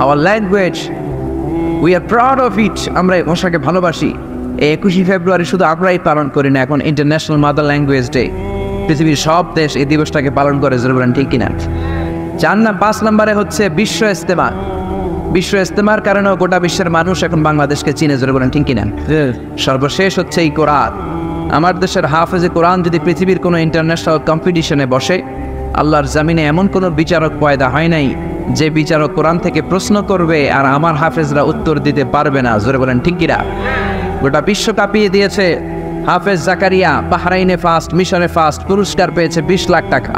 Speaker 1: our language, we are proud of it. আমরা এই ভাষাকে ভালোবাসি। এই 21শে ফেব্রুয়ারি শুধু আমরাই পালন করি না, এখন ইন্টারন্যাশনাল মাদার ল্যাঙ্গুয়েজ ডে। পৃথিবীর সব দেশ এই দিবসটাকে পালন করে, জোরে বলেন ঠিক কিনা? 5 নম্বরে হচ্ছে বিশ্ব ইজতেমা। বিশ্ব ইজতেমার কারণেও গোটা বিশ্বের মানুষ এখন বাংলাদেশকে চিনে, জোরে বলেন ঠিক কিনা? সর্বশেষ হচ্ছে এই কোরআন। আমার দেশের হাফেজে কোরআন যদি পৃথিবীর কোনো ইন্টারন্যাশনাল কম্পিটিশনে বসে, আল্লাহর জামিনে এমন কোনো বিচারক পয়দা হয় নাই যে বিচারক কোরআন থেকে প্রশ্ন করবে আর আমার হাফেজরা উত্তর দিতে পারবে না, জোরে বলেন ঠিক কিনা? গোটা বিশ্ব কাঁপিয়ে দিয়েছে হাফেজ জাকারিয়া, বাহরাইনে ফার্স্ট, মিশরে ফার্স্ট, পুরস্কার পেয়েছে 20 লাখ টাকা।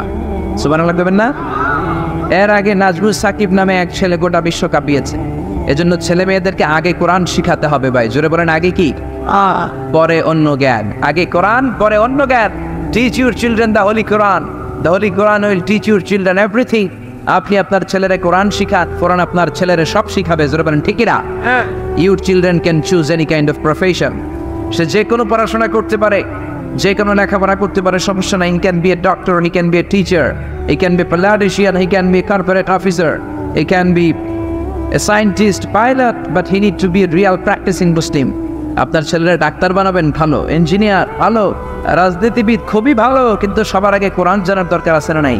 Speaker 1: সুবহানাল্লাহ দেবেন না? এর আগে নাজমুল সাকিব নামে এক ছেলে গোটা বিশ্ব কাঁপিয়েছে। এজন্য ছেলে মেয়েদেরকে আগে কোরআন শিখাতে হবে ভাই, জোরে বলেন আগে কি? পরে অন্য জ্ঞান। আগে কোরআন, পরে অন্য জ্ঞান। Teach your children the Holi Quran, the Holi Quran will teach your children everything. আপনি আপনার ছেলেরে কোরআন শিখান, কোরআন আপনার ছেলেরে সব শিখাবে, জোরে বলেন ঠিক কিনা? Your children can choose any kind of profession. সে যে কোনো পড়াশোনা করতে পারে, যে কোনো লেখাপড়া করতে পারে, সমস্যা নাই। He can be a doctor, he can be a teacher, he can be politician, he can be corporate officer, he can be a scientist, pilot, but he need to be a real practising Muslim. আপনার ছেলেরা doctor বানাবেন, ভালো। Engineer, ভালো। রাজনীতিবিদ, খুবই ভালো। কিন্তু সবার আগে কোরআন জানার দরকার আছে না নাই?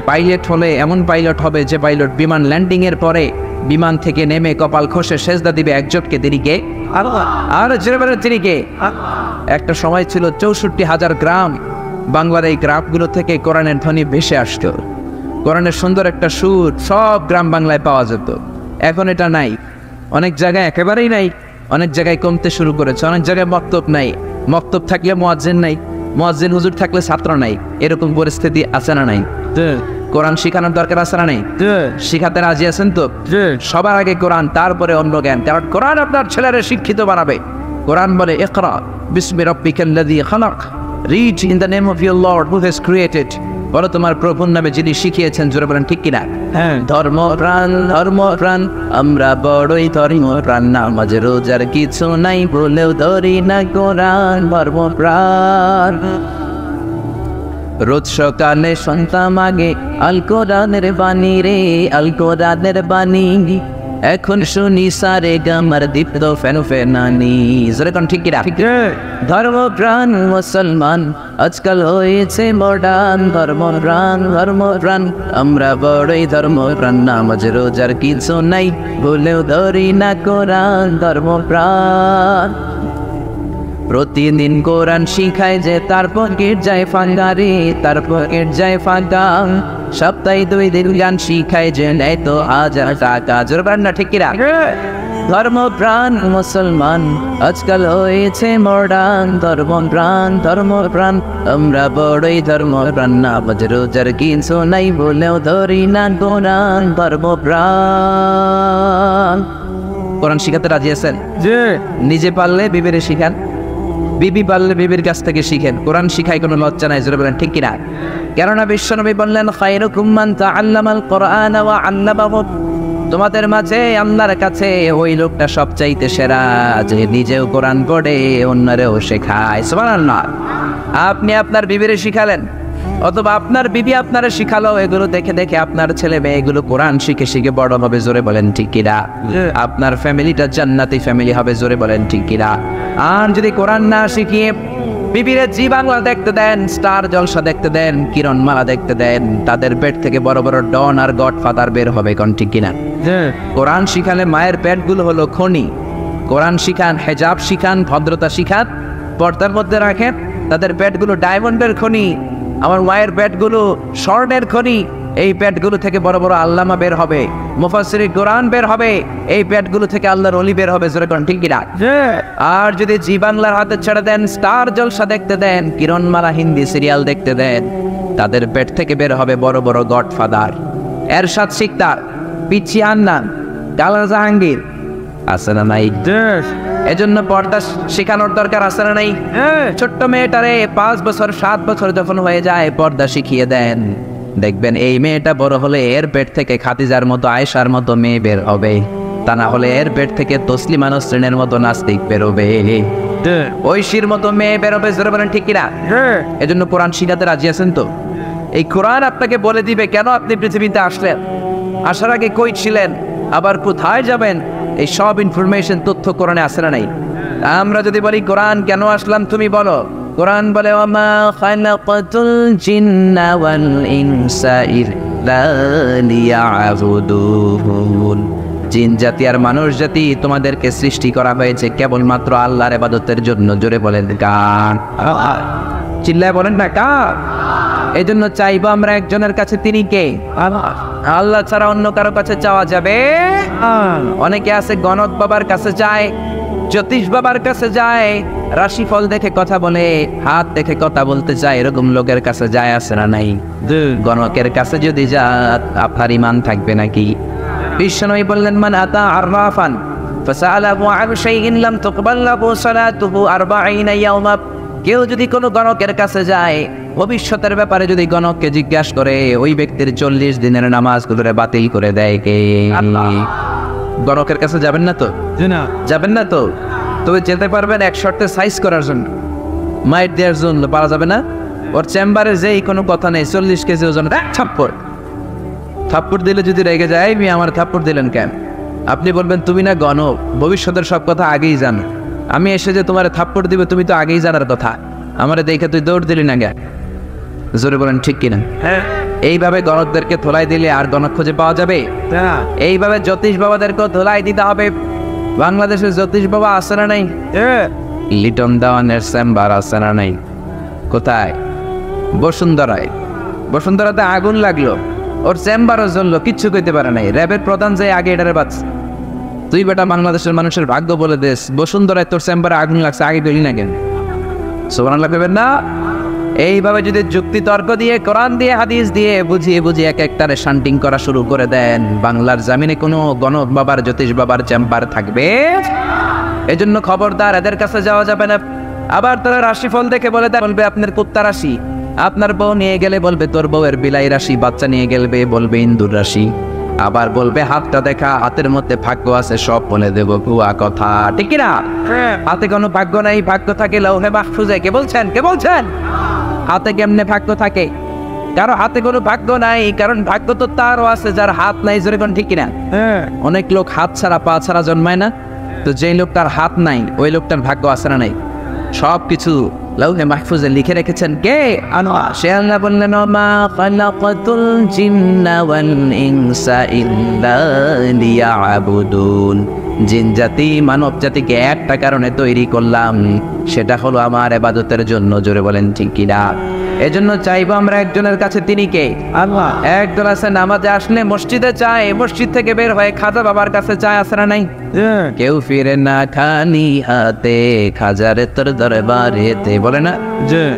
Speaker 1: পাইলট হলে এমন পাইলট হবে যে পাইলট বিমান ল্যান্ডিং এর পরে বিমান থেকে নেমে কপাল খসে সেজদা দিবে একজনকে, তিনিকে আর তিনিকে। একটা সময় ছিল 64,000 গ্রাম, বাংলার এই গ্রামগুলো থেকে কোরআনের ধ্বনি ভেসে আসতো। কোরআনের সুন্দর একটা সুর সব গ্রাম বাংলায় পাওয়া যেত। এখন এটা নাই, অনেক জায়গায় একেবারেই নাই, অনেক জায়গায় কমতে শুরু করেছে। অনেক জায়গায় মক্তব নাই, মক্তব থাকলে মুয়াজ্জিন নাই, মুয়াজ্জিন হুজুর থাকলে ছাত্র নাই। এরকম পরিস্থিতি আছে না নাই? কোরআন শিখানোর দরকার আছে না নাই? শিখাতে রাজি আছেন তো? সবার আগে কোরআন, তারপরে অন্য জ্ঞান। কারণ কোরআন আপনার ছেলেরা শিক্ষিত বানাবে। কোরআন বলে ইকরা বিসমি রাব্বিকাল্লাযী খালাক, read in the name of your lord who has created. বলো তোমার প্রভুর নামে যিনি শিখিয়েছেন, জোরে বলেন ঠিক কিনা? ধর্মপ্রাণ, ধর্মপ্রাণ, আমরা বড়ই ধর্মপ্রাণ, নামাজ রোজার কিছু নাই বলেও ধরি না কোরআন। ধর্মপ্রাণ, রোজ সকালে শুনতাম আগে আল কোরআনের বাণী রে, আল কোরআনের বাণী। এখন শুনি সারে গামার দীপ্ত ফেনো ফেনানি, যেরকম ঠিক কিনা? ধর্মপ্রাণ মুসলমান আজকাল হয়েছে মডার্ন। ধর্মপ্রাণ, ধর্মপ্রাণ, আমরা বড়ই ধর্মপ্রাণ, নামাজ রোজার কিছু নাই বলেও ধরি না কোরআন। ধর্মপ্রাণ, প্রতিদিন কোরআন শিখায় যে তার পকেট যায় ফাঁকা রে, তার পকেট যায় ফাঁকা। সপ্তাহে 2 দিন গান শিখায় যে নেয় তো 1000 টাকা, জোরবার না ঠিক কিনা? ধর্মপ্রাণ মুসলমান আজকাল হয়েছে মডার্ন। ধর্মপ্রাণ, ধর্মপ্রাণ, আমরা বড়ই ধর্মপ্রাণ, নামাজ রোজার কিছু নাই বলেও ধরি না কোরআন। ধর্মপ্রাণ, কোরআন শিখাতে রাজি আছেন? নিজে পারলে বিবিরে শিখান, বিবি পারলে বিবির কাছ থেকে শিখেন। কোরআন শিখায় কোনো লজ্জা নাই, জোরে বলেন ঠিক কিনা? কেননা বিশ্বনবী বললেন খায়রুকুম মান তাআল্লামাল কোরআন ওয়া আল্লামাহু। তোমাদের মাঝে আল্লাহর কাছে ওই লোকটা সবচাইতে সেরা যে নিজেও কোরআন পড়ে অন্যরেও শেখায়। সুবহানাল্লাহ। আপনি আপনার বিবিরে শিখালেন অথবা আপনার বিবি আপনারে শিখালো, এগুলো দেখে দেখে আপনার ছেলে মেয়ে এগুলো কোরআন শিখে শিখে বড় হবে, জোরে বলেন ঠিক কিনা? আপনার ফ্যামিলিটা জান্নাতি ফ্যামিলি হবে, জোরে বলেন ঠিক কিনা? আর যদি কোরআন না শিখিয়ে বিবিরে জি বাংলা দেখতে দেন, স্টার জলসা দেখতে দেন, কিরণমালা দেখতে দেন, তাদের পেট থেকে বড় বড় ডন আর গডফাদার বের হবে, কোন ঠিক কিনা? কোরআন শিখালে মায়ের পেটগুলো হলো খনি। কোরআন শিখান, হেজাব শিখান, ভদ্রতা শিখান, পর্দার মধ্যে রাখেন, তাদের পেটগুলো ডায়মন্ডের খনি। আমার মায়ের পেটগুলো স্বর্ণের খনি। এই পেটগুলো থেকে বড় বড় আল্লামা বের হবে, মুফাসসিরে কোরআন বের হবে, এই পেটগুলো থেকে আল্লাহর ওলি বের হবে। জোরে কোন ঠিক কি না? আর যদি জি বাংলার হাতে ছেড়ে দেন, স্টার জলসা দেখতে দেন, কিরণমালা হিন্দি সিরিয়াল দেখতে দেন, তাদের পেট থেকে বের হবে বড় বড় গডফাদার, এরশাদ শিকদার, পিচ্চি আন্নান, কালার জাহাঙ্গীর। আছে না নাই? এজন্য পর্দা শেখানোর দরকার আছে না নাই? ছোট্ট মেয়েটারে 5 বছর 7 বছর যখন হয়ে যায় পর্দা শিখিয়ে দেন, দেখবেন এই মেয়েটা বড় হলে এর পেট থেকে খাদিজার মতো, আয়েশার মতো মেয়ে বের হবে, তা না হলে এর পেট থেকে তসলিমা নসরিনের মতো নাস্তিক বেরোবে, ঐশীর মতো মেয়ে বেরোবে। জোরে বলেন ঠিক কিনা? এজন্য কোরআন শিখাতে রাজি আছেন তো? এই কোরআন আপনাকে বলে দিবে কেন আপনি পৃথিবীতে আসলেন, আসার আগে কই ছিলেন, আবার কোথায় যাবেন, এই সব ইনফরমেশন তথ্য কোরআনে আছে না নাই? আমরা যদি বলি কোরআন কেন আসলাম, তুমি বলো। কোরআন বলে ওয়ামা খালাকাতুল জিন্না ওয়াল ইনসা ইল্লা লিয়াবুদুন। জিন জাতি আর মানুষ জাতি তোমাদেরকে সৃষ্টি করা হয়েছে কেবলমাত্র আল্লাহর ইবাদতের জন্য। জোরে বলেন কার? চিল্লায় বলেন না কার? এই জন্য চাইবো আমরা একজনের কাছে, তিনি কে? আল্লাহ ছাড়া অন্য কারো কাছে চাওয়া যাবে? অনেকে আছে গণক বাবার কাছে যায়, জ্যোতিষ বাবার কাছে যায়, রাশিফল দেখে কথা বলে, হাত দেখে কথা বলতে চায়, এরকম লোকের কাছে যায় আছে না নাই? গণকের কাছে যদি যা, আপনার ইমান থাকবে নাকি? বিশ্বনবী বললেন মান আতা আররাফান ফাসালাহু আন শাইইন লাম তুকবাল লাহু সালাতুহু 40 ইয়াওমা। কেউ যদি কোনো গণকের কাছে যায়, ভবিষ্যতের ব্যাপারে যদি গণককে জিজ্ঞাসা করে, ওই ব্যক্তির 40 দিনের নামাজগুলোরে বাতিল করে দেয় কে? গণকের কাছে যাবেন না তো? যাবেন না তো? তবে যেতে পারবেন এক শর্তে, সাইজ করার জন্য, মাইট দেওয়ার জন্য পারা যাবে না। ওর চেম্বারে যেই কোনো কথা নেই, 40 কেজি ওজন, থাপ্পড় দিলে যদি রেগে যায়, আমার থাপ্পড় দিলেন কেন? আপনি বলবেন তুমি না গণক, ভবিষ্যতের সব কথা আগেই জানো, আমি এসে যে তোমার থাপ্পড় দিবে তুমি তো আগেই জানার কথা, আমারে দেখে তুই দৌড় দিলি না গে? জোরে বলেন ঠিক কিনা? এইভাবে গণকদেরকে ধোলাই দিলে আর গণক খুঁজে পাওয়া যাবে? এইভাবে জ্যোতিষ বাবাদেরকেও ধোলাই দিতে হবে। বাংলাদেশের জ্যোতিষ বাবা আছে না নাই? লিটন দেওয়ানের চেম্বার আছে না নাই? কোথায়? বসুন্ধরায়। বসুন্ধরাতে আগুন লাগলো, ওর চেম্বারও জ্বললো, কিচ্ছু কইতে পারে নাই। র্যাবের প্রধান যে আগে এটারে বাঁচ, তুই বেটা বাংলাদেশের মানুষের ভাগ্য বলে দেশ, বসুন্ধরায় তোর চেম্বারে আগুন লাগছে, আগে গেলি না কেন? সুবহানাল্লাহ কইবেন না? এইভাবে যদি যুক্তি তর্ক দিয়ে, কোরআন দিয়ে, হাদিস দিয়ে বুঝিয়ে বুঝিয়ে এক একটারে শান্টিং করা শুরু করে দেন, বাংলার জমিনে কোনো গণক বাবার, জ্যোতিষ বাবার চেম্বার থাকবে? এজন্য খবরদার, এদের কাছে যাওয়া যাবে না। আবার তারা রাশিফল দেখে বলবে আপনার কুত্তা রাশি, আপনার বউ নিয়ে গেলে বলবে তোর বউয়ের বিলাই রাশি, বাচ্চা নিয়ে গেলবে বলবে ইন্দুর রাশি, আবার বলবে হাতটা দেখা, হাতের মধ্যে ভাগ্য আছে, সব বলে দেব ভুয়া কথা, ঠিক না? হাতে কোনো ভাগ্য নাই, ভাগ্য থাকে লৌহে মাহফুজে। কে বলছেন? কে বলছেন? হাতে কেমনে ভাগ্য থাকে? কারো হাতে কোনো ভাগ্য নাই, কারণ ভাগ্য তো তারও আছে যার হাত নাই। জোরে কোন ঠিক কিনা? অনেক লোক হাত ছাড়া পা ছাড়া জন্মায় না, তো যেই লোকটার হাত নাই ওই লোকটার ভাগ্য আছে না নাই? সব কিছু লৌহে মাহফুজে লিখে রেখেছেন কে? সে আল্লাহ বললেন মা খালাকাতুল জিন্না ওয়াল ইনসা ইল্লা লিয়াবুদুন। জিন জাতি মানব জাতিকে একটা কারণে তৈরি করলাম, সেটা হলো আমার ইবাদতের জন্য। জোরে বলেন ঠিক কিনা? এজন্য চাইবো আমরা একজনের কাছে, তিনি কে? আল্লাহ। একজন আছে নামাজে আসলে মসজিদে চায়, মসজিদ থেকে বের হয়ে খাজা বাবার কাছে চায়, আছে না নাই? কেউ ফিরে না খালি হাতে, খাজারে তোর দরবারেতে, বলে না?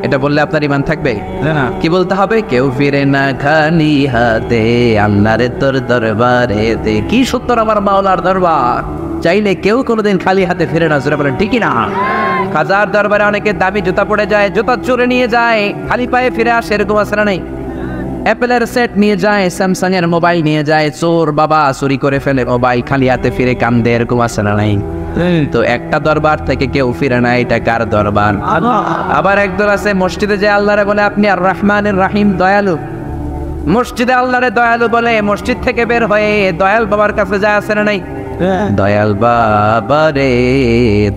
Speaker 1: এটা বললে আপনার ইমান থাকবে? কি বলতে হবে? কেউ ফিরে না খালি হাতে, আল্লাহরে তোর দরবারেতে। কি সত্তর আমার মাওলার দরবার, চাইলে কেউ কোনোদিন খালি হাতে ফিরে না। জোরে বলেন ঠিক না? খাজার দরবারে অনেকে দামি জুতা পড়ে যায়, জুতা চুরে নিয়ে যায়, খালি পায়ে ফিরে আসে, এরকম আছে না নাই? অ্যাপেলের সেট নিয়ে যায়, স্যামসাং এর মোবাইল নিয়ে যায়, চোর বাবা চুরি করে ফেলে মোবাইল, খালি হাতে ফিরে কান্দে, এরকম আছে না নাই? তো একটা দরবার থেকে কেউ ফিরে না, এটা কার দরবার? আবার একদল আছে মসজিদে যে আল্লাহরে বলে আপনি আর রহমানের রাহিম, দয়ালু। মসজিদে আল্লাহরে দয়ালু বলে, মসজিদ থেকে বের হয়ে দয়াল বাবার কাছে যায়, আছে না নাই? দয়াল বাবা রে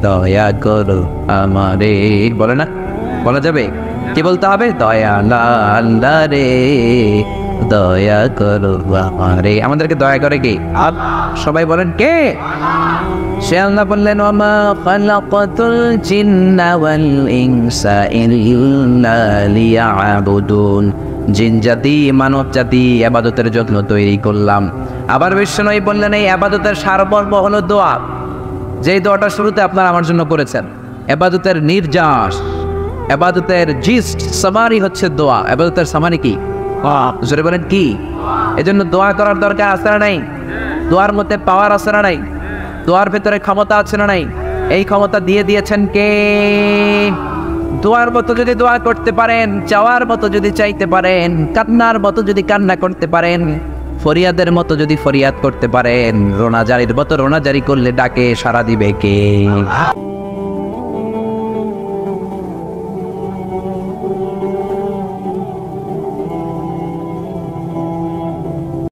Speaker 1: দয়া করো আমারে, বলে না? বলা যাবে? কি বলতে হবে? দয়াল আল্লাহ রে দয়া করো আমারে। আমাদেরকে দয়া করে কে? সবাই বলেন কে? সে আল্লাহ বললেন ওয়ামা খালাকাতুল জিন্না ওয়াল ইনসা ইল্লা লিয়াবুদুন। জিন জাতি মানব জাতি ইবাদতের জন্য তৈরি করলাম। আবার বিশ্বনবী বললেন এই ইবাদতের সারমর্ম হলো দোয়া। যেই দোয়াটা শুরুতে আপনারা আমার জন্য করেছেন, ইবাদতের নির্যাস, ইবাদতের জিস্ট সামারি হচ্ছে দোয়া। ইবাদতের সামারি কি? জোরে বলেন কি? এজন্য দোয়া করার দরকার আছে না নাই? দোয়ার মধ্যে পাওয়ার আছে না নাই? দোয়ার ভেতরে ক্ষমতা আছে না নাই? এই ক্ষমতা দিয়ে দিয়েছেন কে? দোয়ার মতো যদি দোয়া করতে পারেন, চাওয়ার মতো যদি চাইতে পারেন, কান্নার মতো যদি কান্না করতে পারেন, ফরিয়াদের মতো যদি ফরিয়াদ করতে পারেন, রোনাজারির মতো রোনাজারি করলে ডাকে সাড়া দিবে কে?